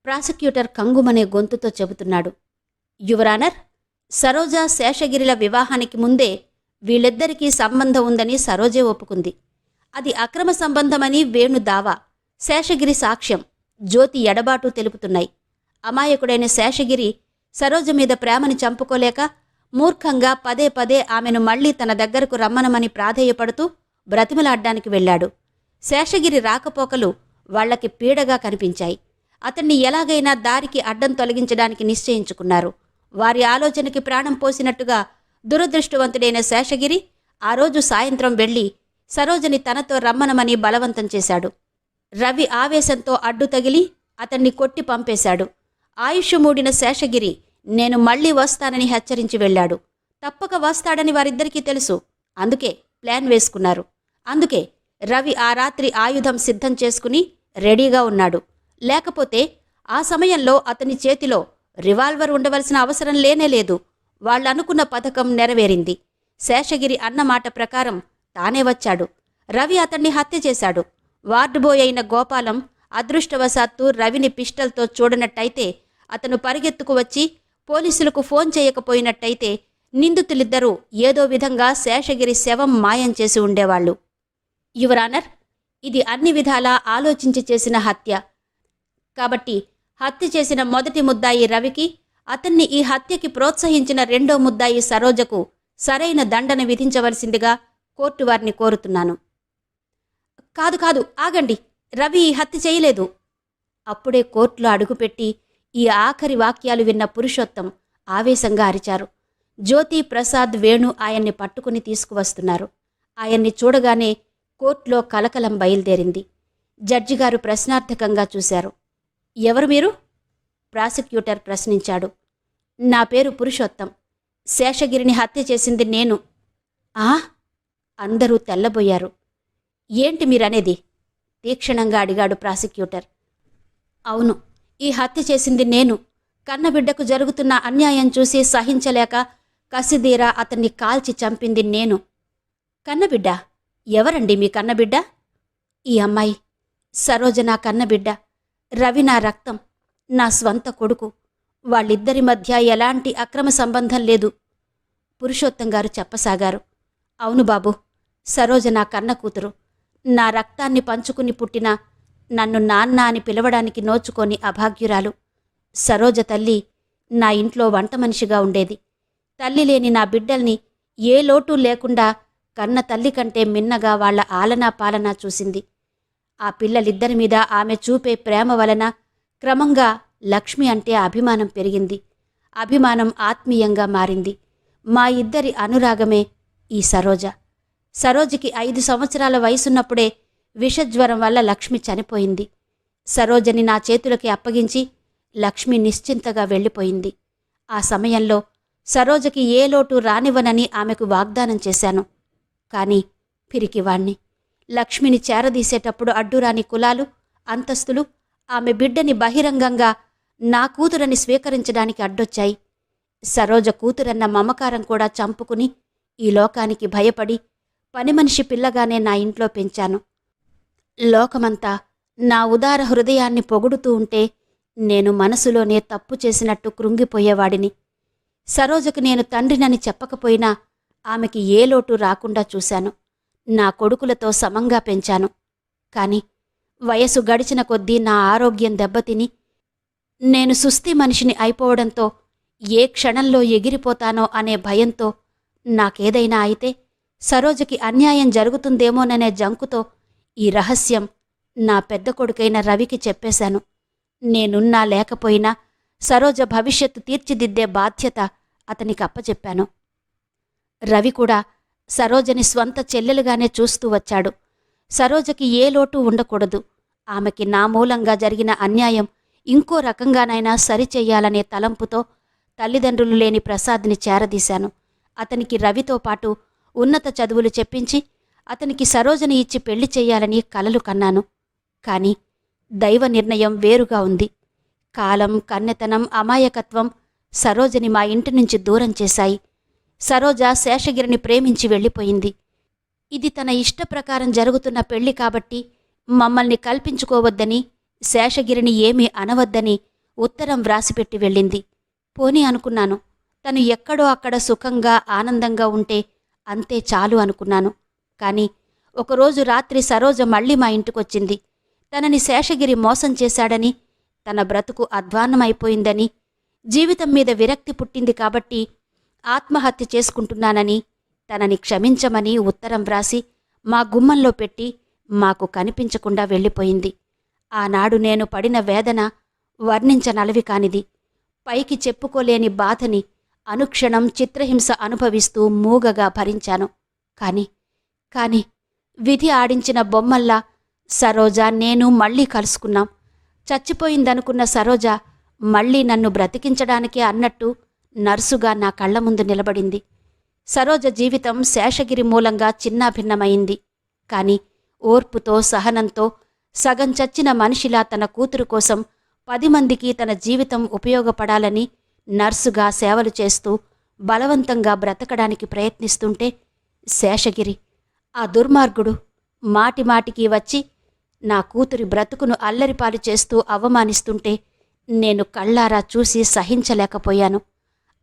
ప్రాసిక్యూటర్ కంగుమనే గొంతుతో చెబుతున్నాడు. యువరానర్, సరోజ శేషగిరిల వివాహానికి ముందే వీళ్ళిద్దరికీ సంబంధం ఉందని సరోజే ఒప్పుకుంది. అది అక్రమ సంబంధమని వేణు దావా, శేషగిరి సాక్ష్యం, జ్యోతి ఎడబాటు తెలుపుతున్నాయి. అమాయకుడైన శేషగిరి సరోజ మీద ప్రేమని చంపుకోలేక మూర్ఖంగా పదే పదే ఆమెను మళ్లీ తన దగ్గరకు రమ్మనమని ప్రాధేయపడుతూ బ్రతిమలాడ్డానికి వెళ్లాడు. శేషగిరి రాకపోకలు వాళ్లకి పీడగా కనిపించాయి. అతన్ని ఎలాగైనా దారికి అడ్డం తొలగించడానికి నిశ్చయించుకున్నారు. వారి ఆలోచనకి ప్రాణం పోసినట్టుగా దురదృష్టవంతుడైన శేషగిరి ఆ రోజు సాయంత్రం వెళ్లి సరోజని తనతో రమ్మనమని బలవంతం చేశాడు. రవి ఆవేశంతో అడ్డు తగిలి అతన్ని కొట్టి పంపేశాడు. ఆయుష్ మూడిన శేషగిరి నేను మళ్లీ వస్తానని హెచ్చరించి వెళ్లాడు. తప్పక వస్తాడని వారిద్దరికీ తెలుసు. అందుకే ప్లాన్ వేసుకున్నారు. అందుకే రవి ఆ రాత్రి ఆయుధం సిద్ధం చేసుకుని రెడీగా ఉన్నాడు. లేకపోతే ఆ సమయంలో అతని చేతిలో రివాల్వర్ ఉండవలసిన అవసరం లేనేలేదు. వాళ్ళనుకున్న పథకం నెరవేరింది. శేషగిరి అన్నమాట ప్రకారం తానే వచ్చాడు. రవి అతన్ని హత్య చేశాడు. వార్డు బాయ్ అయిన గోపాలం అదృష్టవశాత్తు రవిని పిస్టల్తో చూడనట్టయితే, అతను పరిగెత్తుకు వచ్చి పోలీసులకు ఫోన్ చేయకపోయినట్టయితే నిందితులిద్దరూ ఏదో విధంగా శేషగిరి శవం మాయం చేసి ఉండేవాళ్లు. యువరానర్, ఇది అన్ని విధాలా ఆలోచించి చేసిన హత్య. కాబట్టి హత్య చేసిన మొదటి ముద్దాయి రవికి, అతన్ని ఈ హత్యకి ప్రోత్సహించిన రెండో ముద్దాయి సరోజకు సరైన దండన విధించవలసిందిగా కోర్టు వారిని కోరుతున్నాను. కాదు కాదు, ఆగండి, రవి ఈ హత్య చేయలేదు. అప్పుడే కోర్టులో అడుగుపెట్టి ఈ ఆఖరి వాక్యాలు విన్న పురుషోత్తం ఆవేశంగా అరిచారు. జ్యోతి, ప్రసాద్, వేణు ఆయన్ని పట్టుకుని తీసుకువస్తున్నారు. ఆయన్ని చూడగానే కోర్టులో కలకలం బయలుదేరింది. జడ్జిగారు ప్రశ్నార్థకంగా చూశారు. ఎవరు మీరు? ప్రాసిక్యూటర్ ప్రశ్నించాడు. నా పేరు పురుషోత్తం. శేషగిరిని హత్య చేసింది నేను. ఆ? అందరూ తెల్లబోయారు. ఏంటి మీరనేది? తీక్షణంగా అడిగాడు ప్రాసిక్యూటర్. అవును, ఈ హత్య చేసింది నేను. కన్నబిడ్డకు జరుగుతున్న అన్యాయం చూసి సహించలేక కసిదీరా అతన్ని కాల్చి చంపింది నేను. కన్నబిడ్డ? ఎవరండి మీ కన్నబిడ్డ? ఈ అమ్మాయి సరోజ నా కన్నబిడ్డ. రవి నా రక్తం, నా స్వంత కొడుకు. వాళ్ళిద్దరి మధ్య ఎలాంటి అక్రమ సంబంధం లేదు. పురుషోత్తం గారు చెప్పసాగారు. అవును బాబు, సరోజ నా కన్న కూతురు. నా రక్తాన్ని పంచుకుని పుట్టిన, నన్ను నాన్న అని పిలవడానికి నోచుకొని అభాగ్యురాలు. సరోజ తల్లి నా ఇంట్లో వంట మనిషిగా ఉండేది. తల్లి లేని నా బిడ్డల్ని ఏ లోటు లేకుండా కన్న తల్లి కంటే మిన్నగా వాళ్ల ఆలనా పాలనా చూసింది. ఆ పిల్లలిద్దరి మీద ఆమె చూపే ప్రేమ వలన క్రమంగా లక్ష్మి అంటే అభిమానం పెరిగింది. అభిమానం ఆత్మీయంగా మారింది. మా ఇద్దరి అనురాగమే ఈ సరోజ. సరోజకి 5 సంవత్సరాల వయసున్నప్పుడే విషజ్వరం వల్ల లక్ష్మి చనిపోయింది. సరోజని నా చేతులకి అప్పగించి లక్ష్మి నిశ్చింతగా వెళ్ళిపోయింది. ఆ సమయంలో సరోజకి ఏ లోటు రానివ్వనని ఆమెకు వాగ్దానం చేశాను. కాని పిరికివాణ్ణి. లక్ష్మిని చేరదీసేటప్పుడు అడ్డురాని కులాలు, అంతస్తులు ఆమె బిడ్డని బహిరంగంగా నా కూతురని స్వీకరించడానికి అడ్డొచ్చాయి. సరోజ కూతురన్న మమకారం కూడా చంపుకుని ఈ లోకానికి భయపడి పనిమనిషి పిల్లగానే నా ఇంట్లో పెంచాను. లోకమంతా నా ఉదార హృదయాన్ని పొగుడుతూ ఉంటే నేను మనసులోనే తప్పు చేసినట్టు కృంగిపోయేవాడిని. సరోజకు నేను తండ్రినని చెప్పకపోయినా ఆమెకి ఏ లోటు రాకుండా చూశాను. నా కొడుకులతో సమంగా పెంచాను. కాని వయసు గడిచిన కొద్దీ నా ఆరోగ్యం దెబ్బతిని నేను సుస్థి మనిషిని అయిపోవడంతో ఏ క్షణంలో ఎగిరిపోతానో అనే భయంతో నాకేదైనా అయితే సరోజకి అన్యాయం జరుగుతుందేమోననే జంకుతో ఈ రహస్యం నా పెద్ద కొడుకైన రవికి చెప్పేశాను. నేనున్నా లేకపోయినా సరోజ భవిష్యత్తు తీర్చిదిద్దే బాధ్యత అతనికి అప్పచెప్పాను. రవి కూడా సరోజని స్వంత చెల్లెలుగానే చూస్తూ వచ్చాడు. సరోజకి ఏ లోటు ఉండకూడదు. ఆమెకి నా మూలంగా జరిగిన అన్యాయం ఇంకో రకంగానైనా సరిచెయ్యాలనే తలంపుతో తల్లిదండ్రులు లేని ప్రసాద్ని చేరదీశాను. అతనికి రవితో పాటు ఉన్నత చదువులు చెప్పించి అతనికి సరోజని ఇచ్చి పెళ్లి చెయ్యాలని కలలు కన్నాను. కాని దైవ నిర్ణయం వేరుగా ఉంది. కాలం, కన్నెతనం, అమాయకత్వం సరోజని మా ఇంటి నుంచి దూరం చేశాయి. సరోజ శేషగిరిని ప్రేమించి వెళ్ళిపోయింది. ఇది తన ఇష్టప్రకారం జరుగుతున్న పెళ్లి కాబట్టి మమ్మల్ని కల్పించుకోవద్దని, శేషగిరిని ఏమీ అనవద్దని ఉత్తరం వ్రాసిపెట్టి వెళ్ళింది. పోనీ అనుకున్నాను, తను ఎక్కడో అక్కడ సుఖంగా ఆనందంగా ఉంటే అంతే చాలు అనుకున్నాను. కాని ఒకరోజు రాత్రి సరోజ మళ్ళీ మా ఇంటికొచ్చింది. తనని శేషగిరి మోసం చేశాడని, తన బ్రతుకు అధ్వాన్నమైపోయిందని, జీవితం మీద విరక్తి పుట్టింది కాబట్టి ఆత్మహత్య చేసుకుంటున్నానని, తనని క్షమించమని ఉత్తరం వ్రాసి మా గుమ్మంలో పెట్టి మాకు కనిపించకుండా వెళ్ళిపోయింది. ఆనాడు నేను పడిన వేదన వర్ణించనలవి కానిది. పైకి చెప్పుకోలేని బాధని అనుక్షణం చిత్రహింస అనుభవిస్తూ మూగగా భరించాను. కాని విధి ఆడించిన బొమ్మల్లా సరోజ, నేను మళ్ళీ కలుసుకున్నాం. చచ్చిపోయిందనుకున్న సరోజ మళ్ళీ నన్ను బ్రతికించడానికే అన్నట్టు నర్సుగా నా కళ్ల ముందు నిలబడింది. సరోజ జీవితం శేషగిరి మూలంగా చిన్నాభిన్నమైంది. కాని ఓర్పుతో, సహనంతో సగం చచ్చిన మనిషిలా తన కూతురు కోసం 10 మందికి తన జీవితం ఉపయోగపడాలని నర్సుగా సేవలు చేస్తూ బలవంతంగా బ్రతకడానికి ప్రయత్నిస్తుంటే, శేషగిరి, ఆ దుర్మార్గుడు, మాటిమాటికి వచ్చి నా కూతురి బ్రతుకును అల్లరిపాలు చేస్తూ అవమానిస్తుంటే నేను కళ్ళారా చూసి సహించలేకపోయాను.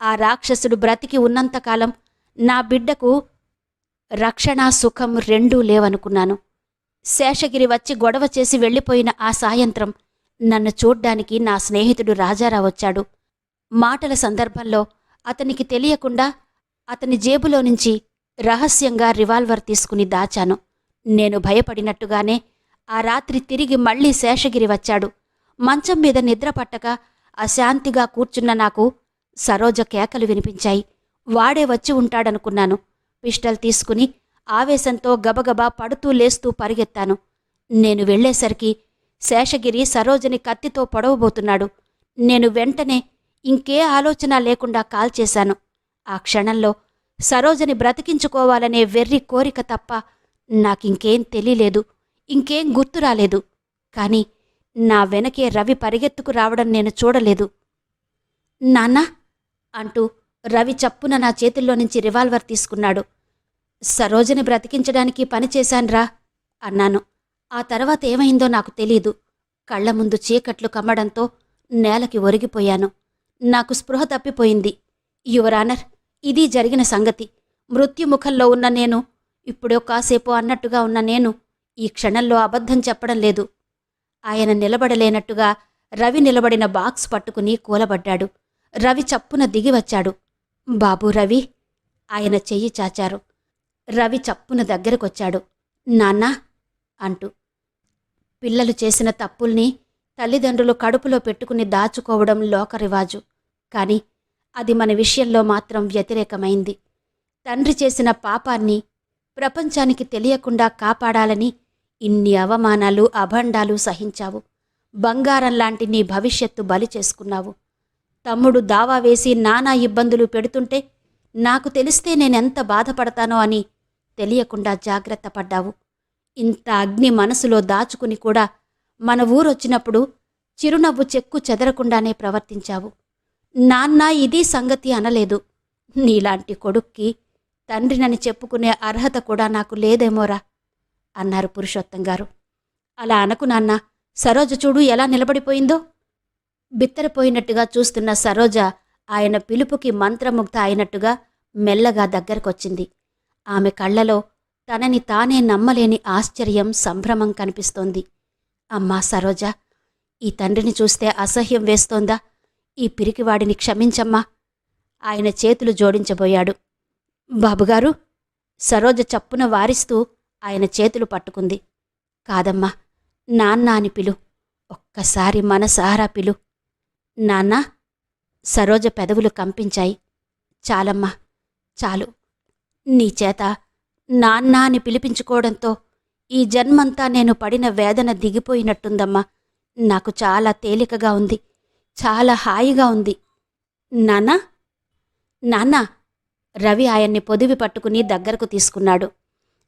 ఆ రాక్షసుడు బ్రతికి ఉన్నంతకాలం నా బిడ్డకు రక్షణ, సుఖం రెండూ లేవనుకున్నాను. శేషగిరి వచ్చి గొడవ చేసి వెళ్ళిపోయిన ఆ సాయంత్రం నన్ను చూడ్డానికి నా స్నేహితుడు రాజారా వచ్చాడు. మాటల సందర్భంలో అతనికి తెలియకుండా అతని జేబులో నుంచి రహస్యంగా రివాల్వర్ తీసుకుని దాచాను. నేను భయపడినట్టుగానే ఆ రాత్రి తిరిగి మళ్లీ శేషగిరి వచ్చాడు. మంచం మీద నిద్ర పట్టక అశాంతిగా కూర్చున్న నాకు సరోజ కేకలు వినిపించాయి. వాడే వచ్చి ఉంటాడనుకున్నాను. పిస్టల్ తీసుకుని ఆవేశంతో గబగబా పడుతూ లేస్తూ పరిగెత్తాను. నేను వెళ్లేసరికి శేషగిరి సరోజని కత్తితో పొడవబోతున్నాడు. నేను వెంటనే ఇంకే ఆలోచన లేకుండా కాల్చేశాను. ఆ క్షణంలో సరోజని బ్రతికించుకోవాలనే వెర్రి కోరిక తప్ప నాకింకేం తెలియలేదు, ఇంకేం గుర్తురాలేదు. కాని నా వెనకే రవి పరిగెత్తుకు రావడం నేను చూడలేదు. నాన్నా అంటూ రవి చప్పున నా చేతుల్లో నుంచి రివాల్వర్ తీసుకున్నాడు. సరోజని బ్రతికించడానికి పనిచేశాన్రా అన్నాను. ఆ తర్వాత ఏమైందో నాకు తెలీదు. కళ్ల ముందు చీకట్లు కమ్మడంతో నేలకి ఒరిగిపోయాను. నాకు స్పృహ తప్పిపోయింది. యువర్ ఆనర్, ఇది జరిగిన సంగతి. మృత్యుముఖంలో ఉన్న నేను, ఇప్పుడో కాసేపు అన్నట్టుగా ఉన్న నేను ఈ క్షణంలో అబద్ధం చెప్పడం లేదు. ఆయన నిలబడలేనట్టుగా రవి నిలబడిన బాక్స్ పట్టుకుని కూలబడ్డాడు. రవి చప్పున దిగివచ్చాడు. బాబూ రవి, ఆయన చెయ్యి చాచారు. రవి చప్పున దగ్గరకొచ్చాడు. నాన్నా అంటూ. పిల్లలు చేసిన తప్పుల్ని తల్లిదండ్రులు కడుపులో పెట్టుకుని దాచుకోవడం లోకరివాజు. కాని అది మన విషయంలో మాత్రం వ్యతిరేకమైంది. తండ్రి చేసిన పాపాన్ని ప్రపంచానికి తెలియకుండా కాపాడాలని ఇన్ని అవమానాలు, అభండాలు సహించావు. బంగారంలాంటి నీ భవిష్యత్తు బలి చేసుకున్నావు. తమ్ముడు దావా వేసి నానా ఇబ్బందులు పెడుతుంటే నాకు తెలిస్తే నేనెంత బాధపడతానో అని తెలియకుండా జాగ్రత్త పడ్డావు. ఇంత అగ్ని మనసులో దాచుకుని కూడా మన ఊరొచ్చినప్పుడు చిరునవ్వు చెక్కు చెదరకుండానే ప్రవర్తించావు. నాన్న ఇది సంగతి అనలేదు. నీలాంటి కొడుక్కి తండ్రినని చెప్పుకునే అర్హత కూడా నాకు లేదేమోరా అన్నారు పురుషోత్తం గారు. అలా అనకు నాన్న, సరోజ చూడు ఎలా నిలబడిపోయిందో. బిత్తరపోయినట్టుగా చూస్తున్న సరోజ ఆయన పిలుపుకి మంత్రముగ్ధ అయినట్టుగా మెల్లగా దగ్గరకొచ్చింది. ఆమె కళ్లలో తనని తానే నమ్మలేని ఆశ్చర్యం, సంభ్రమం కనిపిస్తోంది. అమ్మా సరోజ, ఈ తండ్రిని చూస్తే అసహ్యం వేస్తోందా? ఈ పిరికివాడిని క్షమించమ్మా. ఆయన చేతులు జోడించబోయాడు. బాబుగారు, సరోజ చప్పున వారిస్తూ ఆయన చేతులు పట్టుకుంది. కాదమ్మా, నాన్న అని పిలు. ఒక్కసారి మనసారా పిలు. నాన్నా. సరోజ పెదవులు కంపించాయి. చాలమ్మా, చాలు. నీ చేత నాన్న అని పిలిపించుకోవడంతో ఈ జన్మంతా నేను పడిన వేదన దిగిపోయినట్టుందమ్మా. నాకు చాలా తేలికగా ఉంది, చాలా హాయిగా ఉంది. నాన్నా, నాన్నా. రవి ఆయన్ని పొదివి పట్టుకుని దగ్గరకు తీసుకున్నాడు.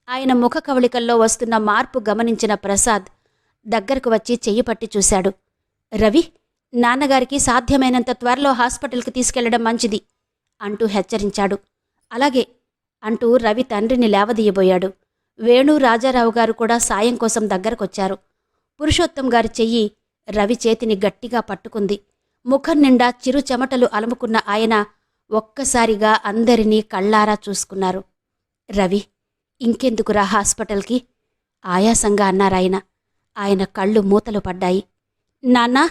ఆయన ముఖ కవళికల్లో వస్తున్న మార్పు గమనించిన ప్రసాద్ దగ్గరకు వచ్చి చెయ్యి పట్టి చూశాడు. రవి, నాన్నగారికి సాధ్యమైనంత త్వరలో హాస్పిటల్కి తీసుకెళ్లడం మంచిది అంటూ హెచ్చరించాడు. అలాగే అంటూ రవి తండ్రిని లేవదీయబోయాడు. వేణు రాజారావు గారు కూడా సాయం కోసం దగ్గరకొచ్చారు. పురుషోత్తం గారి చెయ్యి రవి చేతిని గట్టిగా పట్టుకుంది. ముఖం నిండా చిరు చెమటలు అలుముకున్న ఆయన ఒక్కసారిగా అందరినీ కళ్ళారా చూసుకున్నారు. రవి, ఇంకెందుకురా హాస్పిటల్కి? ఆయాసంగా అన్నారాయన. ఆయన కళ్ళు మూతలు పడ్డాయి. నాన్నా?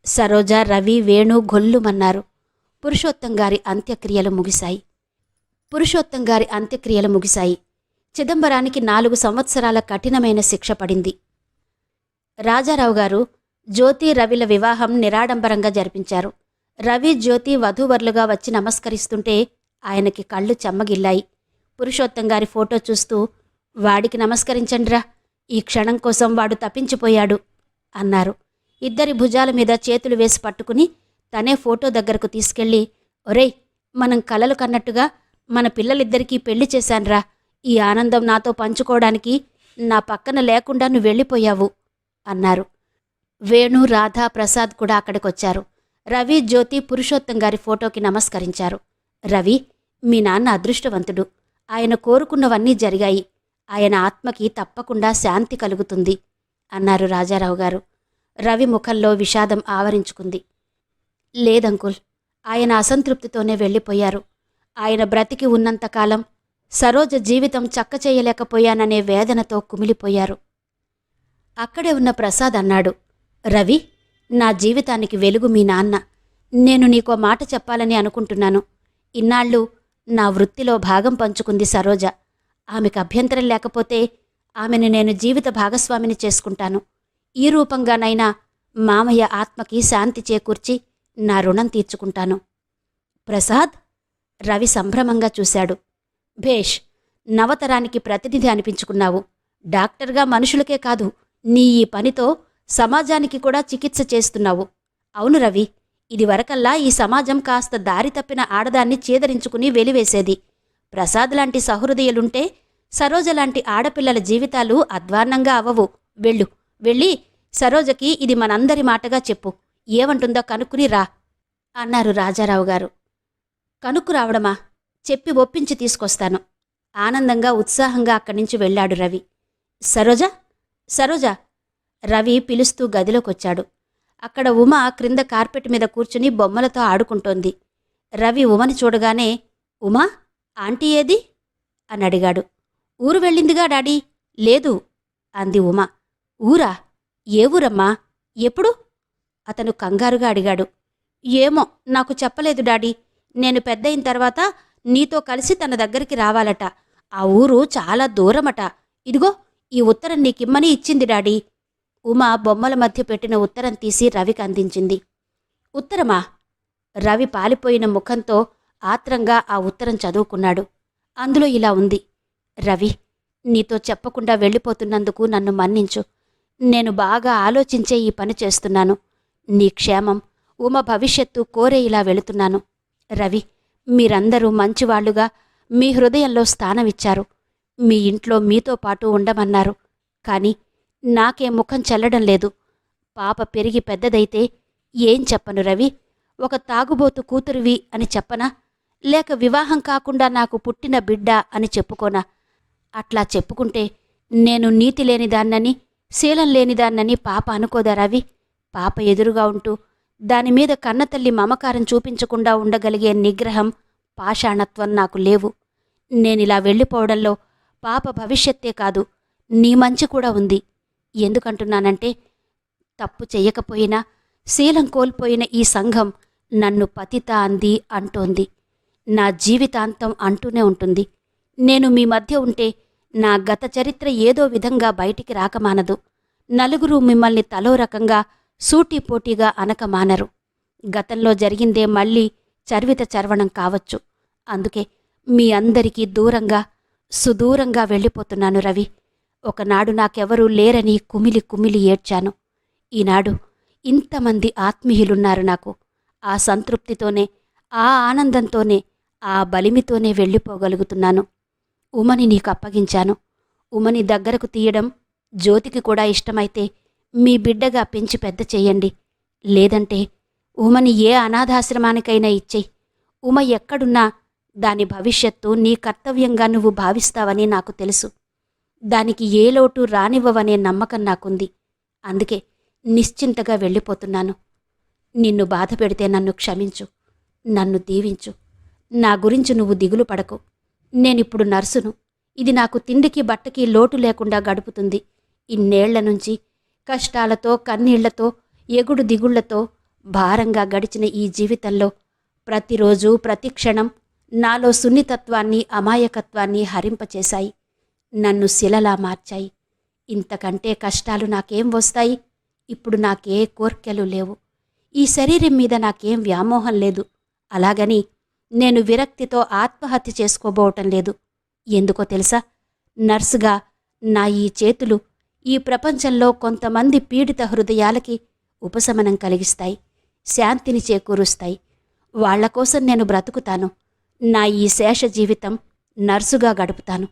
సరోజ, రవి, వేణు గొల్లుమన్నారు. పురుషోత్తం గారి అంత్యక్రియలు ముగిశాయి. చిదంబరానికి 4 సంవత్సరాల కఠినమైన శిక్ష పడింది. రాజారావు గారు జ్యోతి, రవిల వివాహం నిరాడంబరంగా జరిపించారు. రవి, జ్యోతి వధూవరులుగా వచ్చి నమస్కరిస్తుంటే ఆయనకి కళ్ళు చెమ్మగిల్లాయి. పురుషోత్తం గారి ఫోటో చూస్తూ, వాడికి నమస్కరించండ్రా, ఈ క్షణం కోసం వాడు తప్పించిపోయాడు అన్నారు. ఇద్దరి భుజాల మీద చేతులు వేసి పట్టుకుని తనే ఫోటో దగ్గరకు తీసుకెళ్ళి, ఒరేయ్, మనం కలలు కన్నట్టుగా మన పిల్లలిద్దరికీ పెళ్లి చేశాన్రా. ఈ ఆనందం నాతో పంచుకోవడానికి నా పక్కన లేకుండా నువ్వు వెళ్ళిపోయావు అన్నారు. వేణు, రాధ, ప్రసాద్ కూడా అక్కడికొచ్చారు. రవి, జ్యోతి పురుషోత్తం గారి ఫోటోకి నమస్కరించారు. రవి, మీ నాన్న అదృష్టవంతుడు. ఆయన కోరుకున్నవన్నీ జరిగాయి. ఆయన ఆత్మకి తప్పకుండా శాంతి కలుగుతుంది అన్నారు రాజారావు గారు. రవి ముఖంలో విషాదం ఆవరించుకుంది. లేదంకుల్, ఆయన అసంతృప్తితోనే వెళ్ళిపోయారు. ఆయన బ్రతికి ఉన్నంతకాలం సరోజ జీవితం చక్కచేయలేకపోయాననే వేదనతో కుమిలిపోయారు. అక్కడే ఉన్న ప్రసాద్ అన్నాడు, రవి, నా జీవితానికి వెలుగు మీ నాన్న. నేను నీకో మాట చెప్పాలని అనుకుంటున్నాను. ఇన్నాళ్ళు నా వృత్తిలో భాగం పంచుకుంది సరోజ. ఆమెకు అభ్యంతరం లేకపోతే ఆమెను నేను జీవిత భాగస్వామిని చేసుకుంటాను. ఈ రూపంగానైనా మామయ్య ఆత్మకి శాంతి చేకూర్చి నా రుణం తీర్చుకుంటాను. ప్రసాద్? రవి సంభ్రమంగా చూశాడు. భేష్, నవతరానికి ప్రతినిధి అనిపించుకున్నావు. డాక్టర్గా మనుషులకే కాదు, నీ ఈ పనితో సమాజానికి కూడా చికిత్స చేస్తున్నావు. అవును రవి, ఇదివరకల్లా ఈ సమాజం కాస్త దారి తప్పిన ఆడదాన్ని చీదరించుకుని వెలివేసేది. ప్రసాద్ లాంటి సహృదయులుంటే సరోజ లాంటి ఆడపిల్లల జీవితాలు అధ్వాన్నంగా అవ్వవు. వెళ్ళి సరోజకి ఇది మనందరి మాటగా చెప్పు. ఏమంటుందో కనుక్కుని రా అన్నారు రాజారావు గారు. కనుక్కు రావడమా? చెప్పి ఒప్పించి తీసుకొస్తాను. ఆనందంగా, ఉత్సాహంగా అక్కడి నుంచి వెళ్ళాడు రవి. సరోజ రవి పిలుస్తూ గదిలోకొచ్చాడు. అక్కడ ఉమ క్రింద కార్పెట్ మీద కూర్చుని బొమ్మలతో ఆడుకుంటోంది. రవి ఉమని చూడగానే, ఉమా, ఆంటీ ఏది అని అడిగాడు. ఊరు వెళ్ళిందిగా డాడీ. లేదు అంది ఉమ. ఊరా? ఏ ఊరమ్మా? ఎప్పుడు? అతను కంగారుగా అడిగాడు. ఏమో, నాకు చెప్పలేదు డాడీ. నేను పెద్దయిన తర్వాత నీతో కలిసి తన దగ్గరికి రావాలట. ఆ ఊరు చాలా దూరమట. ఇదిగో ఈ ఉత్తరం నీకిమ్మని ఇచ్చింది డాడీ. ఉమ బొమ్మల మధ్య పెట్టిన ఉత్తరం తీసి రవికి అందించింది. ఉత్తరమా? రవి పాలిపోయిన ముఖంతో ఆత్రంగా ఆ ఉత్తరం చదువుకున్నాడు. అందులో ఇలా ఉంది. రవి, నీతో చెప్పకుండా వెళ్ళిపోతున్నందుకు నన్ను మన్నించు. నేను బాగా ఆలోచించే ఈ పని చేస్తున్నాను. నీ క్షేమం, ఉమ భవిష్యత్తు కోరే ఇలా వెళుతున్నాను. రవి, మీరందరూ మంచివాళ్లుగా మీ హృదయంలో స్థానమిచ్చారు. మీ ఇంట్లో మీతో పాటు ఉండమన్నారు. కాని నాకే ముఖం చెల్లడం లేదు. పాప పెరిగి పెద్దదైతే ఏం చెప్పను రవి? ఒక తాగుబోతు కూతురువి అని చెప్పనా? లేక వివాహం కాకుండా నాకు పుట్టిన బిడ్డ అని చెప్పుకోనా? అట్లా చెప్పుకుంటే నేను నీతి లేనిదాన్నని, శీలం లేనిదాన్నని పాప అనుకోదా రవి? పాప ఎదురుగా ఉంటూ దానిమీద కన్నతల్లి మమకారం చూపించకుండా ఉండగలిగే నిగ్రహం, పాషాణత్వం నాకు లేవు. నేనిలా వెళ్ళిపోవడంలో పాప భవిష్యత్తే కాదు, నీ మంచి కూడా ఉంది. ఎందుకంటున్నానంటే, తప్పు చెయ్యకపోయినా శీలం కోల్పోయిన ఈ సంఘం నన్ను పతిత అంది అంటోంది. నా జీవితాంతం అంటూనే ఉంటుంది. నేను మీ మధ్య ఉంటే నా గత చరిత్ర ఏదో విధంగా బయటికి రాకమానదు. నలుగురు మిమ్మల్ని తలో రకంగా సూటీపోటీగా అనకమానరు. గతంలో జరిగిందే మళ్ళీ చర్విత చర్వణం కావచ్చు. అందుకే మీ అందరికీ దూరంగా, సుదూరంగా వెళ్ళిపోతున్నాను రవి. ఒకనాడు నాకెవరూ లేరని కుమిలి కుమిలి ఏడ్చాను. ఈనాడు ఇంతమంది ఆత్మీయులున్నారు నాకు. ఆ సంతృప్తితోనే, ఆ ఆనందంతోనే, ఆ బలిమితోనే వెళ్ళిపోగలుగుతున్నాను. ఉమని నీకు అప్పగించాను. ఉమని దగ్గరకు తీయడం జ్యోతికి కూడా ఇష్టమైతే మీ బిడ్డగా పెంచి పెద్ద చెయ్యండి. లేదంటే ఉమని ఏ అనాథాశ్రమానికైనా ఇచ్చేయి. ఉమ ఎక్కడున్నా దాని భవిష్యత్తు నీ కర్తవ్యంగా నువ్వు భావిస్తావని నాకు తెలుసు. దానికి ఏ లోటు రానివ్వవనే నమ్మకం నాకుంది. అందుకే నిశ్చింతగా వెళ్ళిపోతున్నాను. నిన్ను బాధ పెడితే నన్ను క్షమించు, నన్ను దీవించు. నా గురించి నువ్వు దిగులు పడకు. నేనిప్పుడు నర్సును. ఇది నాకు తిండికి బట్టకి లోటు లేకుండా గడుపుతుంది. ఇన్నేళ్ల నుంచి కష్టాలతో కన్నీళ్లతో ఎగుడు దిగుళ్లతో భారంగా గడిచిన ఈ జీవితంలో ప్రతిరోజు ప్రతి క్షణం నాలో సున్నితత్వాన్ని అమాయకత్వాన్ని హరింపచేశాయి. నన్ను శిలలా మార్చాయి. ఇంతకంటే కష్టాలు నాకేం వస్తాయి? ఇప్పుడు నాకే కోర్కెలు లేవు. ఈ శరీరం మీద నాకేం వ్యామోహం లేదు. అలాగని నేను విరక్తితో ఆత్మహత్య చేసుకోబోవటం లేదు. ఎందుకో తెలుసా? నర్సుగా నా ఈ చేతులు ఈ ప్రపంచంలో కొంతమంది పీడిత హృదయాలకి ఉపశమనం కలిగిస్తాయి, శాంతిని చేకూరుస్తాయి. వాళ్లకోసం నేను బ్రతుకుతాను. నా ఈ శేష జీవితం నర్సుగా గడుపుతాను.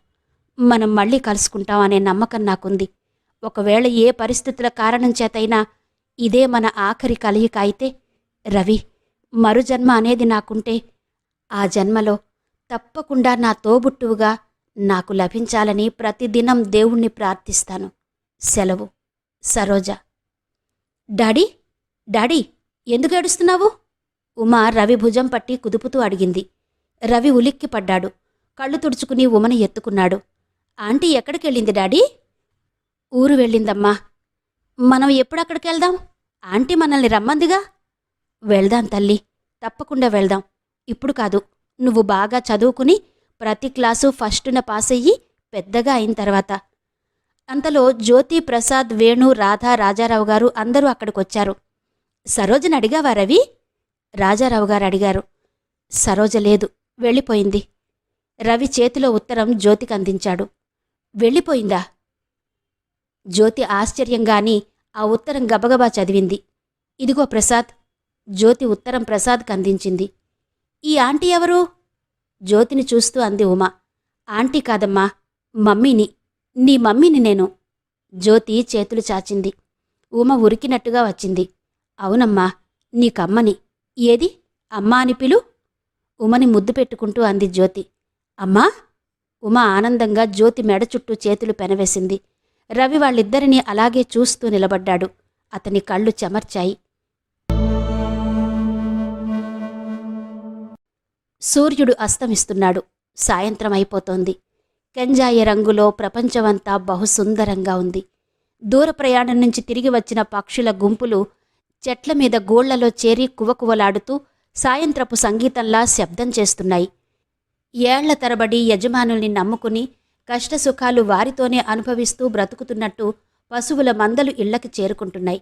మనం మళ్ళీ కలుసుకుంటాం అనే నమ్మకం నాకుంది. ఒకవేళ ఏ పరిస్థితుల కారణం చేతైనా ఇదే మన ఆఖరి కలయిక అయితే, రవి, మరుజన్మ అనేది నాకుంటే ఆ జన్మలో తప్పకుండా నా తోబుట్టువుగా నాకు లభించాలని ప్రతిదినం దేవుణ్ణి ప్రార్థిస్తాను. సెలవు. సరోజ. డాడీ, డాడీ, ఎందుకు ఏడుస్తున్నావు? ఉమ రవి భుజం పట్టి కుదుపుతూ అడిగింది. రవి ఉలిక్కిపడ్డాడు. కళ్ళు తుడుచుకుని ఉమని ఎత్తుకున్నాడు. Aunty ఎక్కడికెళ్ళింది daddy? ఊరు వెళ్ళిందమ్మా. మనం ఎప్పుడక్కడికెళ్దాం? ఆంటీ మనల్ని రమ్మందిగా. వెళ్దాం తల్లి, తప్పకుండా వెళ్దాం. ఇప్పుడు కాదు, నువ్వు బాగా చదువుకుని ప్రతి క్లాసు ఫస్టున పాసయ్యి పెద్దగా అయిన తర్వాత. అంతలో జ్యోతి, ప్రసాద్, వేణు, రాధ, రాజారావు గారు అందరూ అక్కడికొచ్చారు. సరోజని అడిగావా రవి? రాజారావు గారు అడిగారు. సరోజ లేదు, వెళ్ళిపోయింది. రవి చేతిలో ఉత్తరం జ్యోతికి అందించాడు. వెళ్ళిపోయిందా? జ్యోతి ఆశ్చర్యంగాని ఆ ఉత్తరం గబగబా చదివింది. ఇదిగో ప్రసాద్. జ్యోతి ఉత్తరం ప్రసాద్కి అందించింది. ఈ ఆంటీ ఎవరు? జ్యోతిని చూస్తూ అంది ఉమ. ఆంటీ కాదమ్మా, మమ్మీని. నీ మమ్మీని నేను. జ్యోతి చేతులు చాచింది. ఉమ ఉరికినట్టుగా వచ్చింది. అవునమ్మా, నీకమ్మని. ఏది అమ్మా అని పిలు. ఉమని ముద్దు పెట్టుకుంటూ అంది జ్యోతి. అమ్మా? ఉమ ఆనందంగా జ్యోతి మెడ చుట్టూ చేతులు పెనవేసింది. రవి వాళ్ళిద్దరినీ అలాగే చూస్తూ నిలబడ్డాడు. అతని కళ్ళు చెమర్చాయి. సూర్యుడు అస్తమిస్తున్నాడు. సాయంత్రం అయిపోతోంది. కెంజాయ రంగులో ప్రపంచమంతా బహుసుందరంగా ఉంది. దూర ప్రయాణం నుంచి తిరిగి వచ్చిన పక్షుల గుంపులు చెట్ల మీద గోళ్లలో చేరి కువకువలాడుతూ సాయంత్రపు సంగీతంలా శబ్దం చేస్తున్నాయి. ఏళ్ల తరబడి యజమానుల్ని నమ్ముకుని కష్టసుఖాలు వారితోనే అనుభవిస్తూ బ్రతుకుతున్నట్టు పశువుల మందలు ఇళ్లకి చేరుకుంటున్నాయి.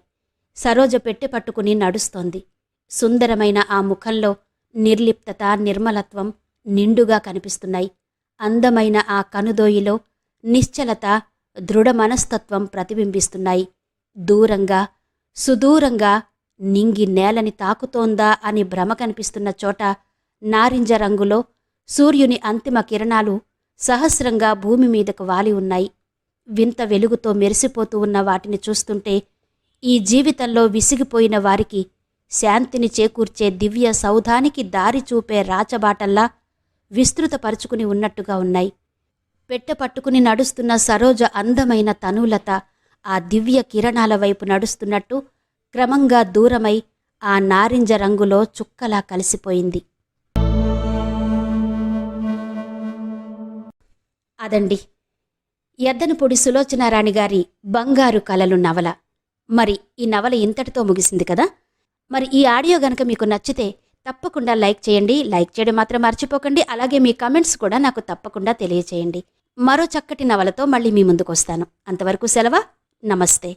సరోజ పెట్టె పట్టుకుని నడుస్తోంది. సుందరమైన ఆ ముఖంలో నిర్లిప్తత, నిర్మలత్వం నిండుగా కనిపిస్తున్నాయి. అందమైన ఆ కనుదోయిలో నిశ్చలత, దృఢ మనస్తత్వం ప్రతిబింబిస్తున్నాయి. దూరంగా, సుదూరంగా నింగి నేలని తాకుతోందా అని భ్రమ కనిపిస్తున్న చోట నారింజ రంగులో సూర్యుని అంతిమ కిరణాలు సహస్రంగా భూమి మీదకు వాలి ఉన్నాయి. వింత వెలుగుతో మెరిసిపోతూ ఉన్న వాటిని చూస్తుంటే ఈ జీవితంలో విసిగిపోయిన వారికి శాంతిని చేకూర్చే దివ్య సౌధానికి దారి చూపే రాచబాటల్లా విస్తృతపరుచుకుని ఉన్నట్టుగా ఉన్నాయి. పెట్టె పట్టుకుని నడుస్తున్న సరోజ అందమైన తనూలత ఆ దివ్య కిరణాల వైపు నడుస్తున్నట్టు క్రమంగా దూరమై ఆ నారింజ రంగులో చుక్కలా కలిసిపోయింది. అదండి ఎద్దనపూడి సులోచనారాణి గారి బంగారు కలలు నవల. మరి ఈ నవల ఇంతటితో ముగిసింది కదా. మరి ఈ ఆడియో గనక మీకు నచ్చితే తప్పకుండా లైక్ చేయండి. లైక్ చేయడం మాత్రం మర్చిపోకండి. అలాగే మీ కమెంట్స్ కూడా నాకు తప్పకుండా తెలియచేయండి. మరో చక్కటి నవలతో మళ్ళీ మీ ముందుకు వస్తాను. అంతవరకు సెలవా. నమస్తే.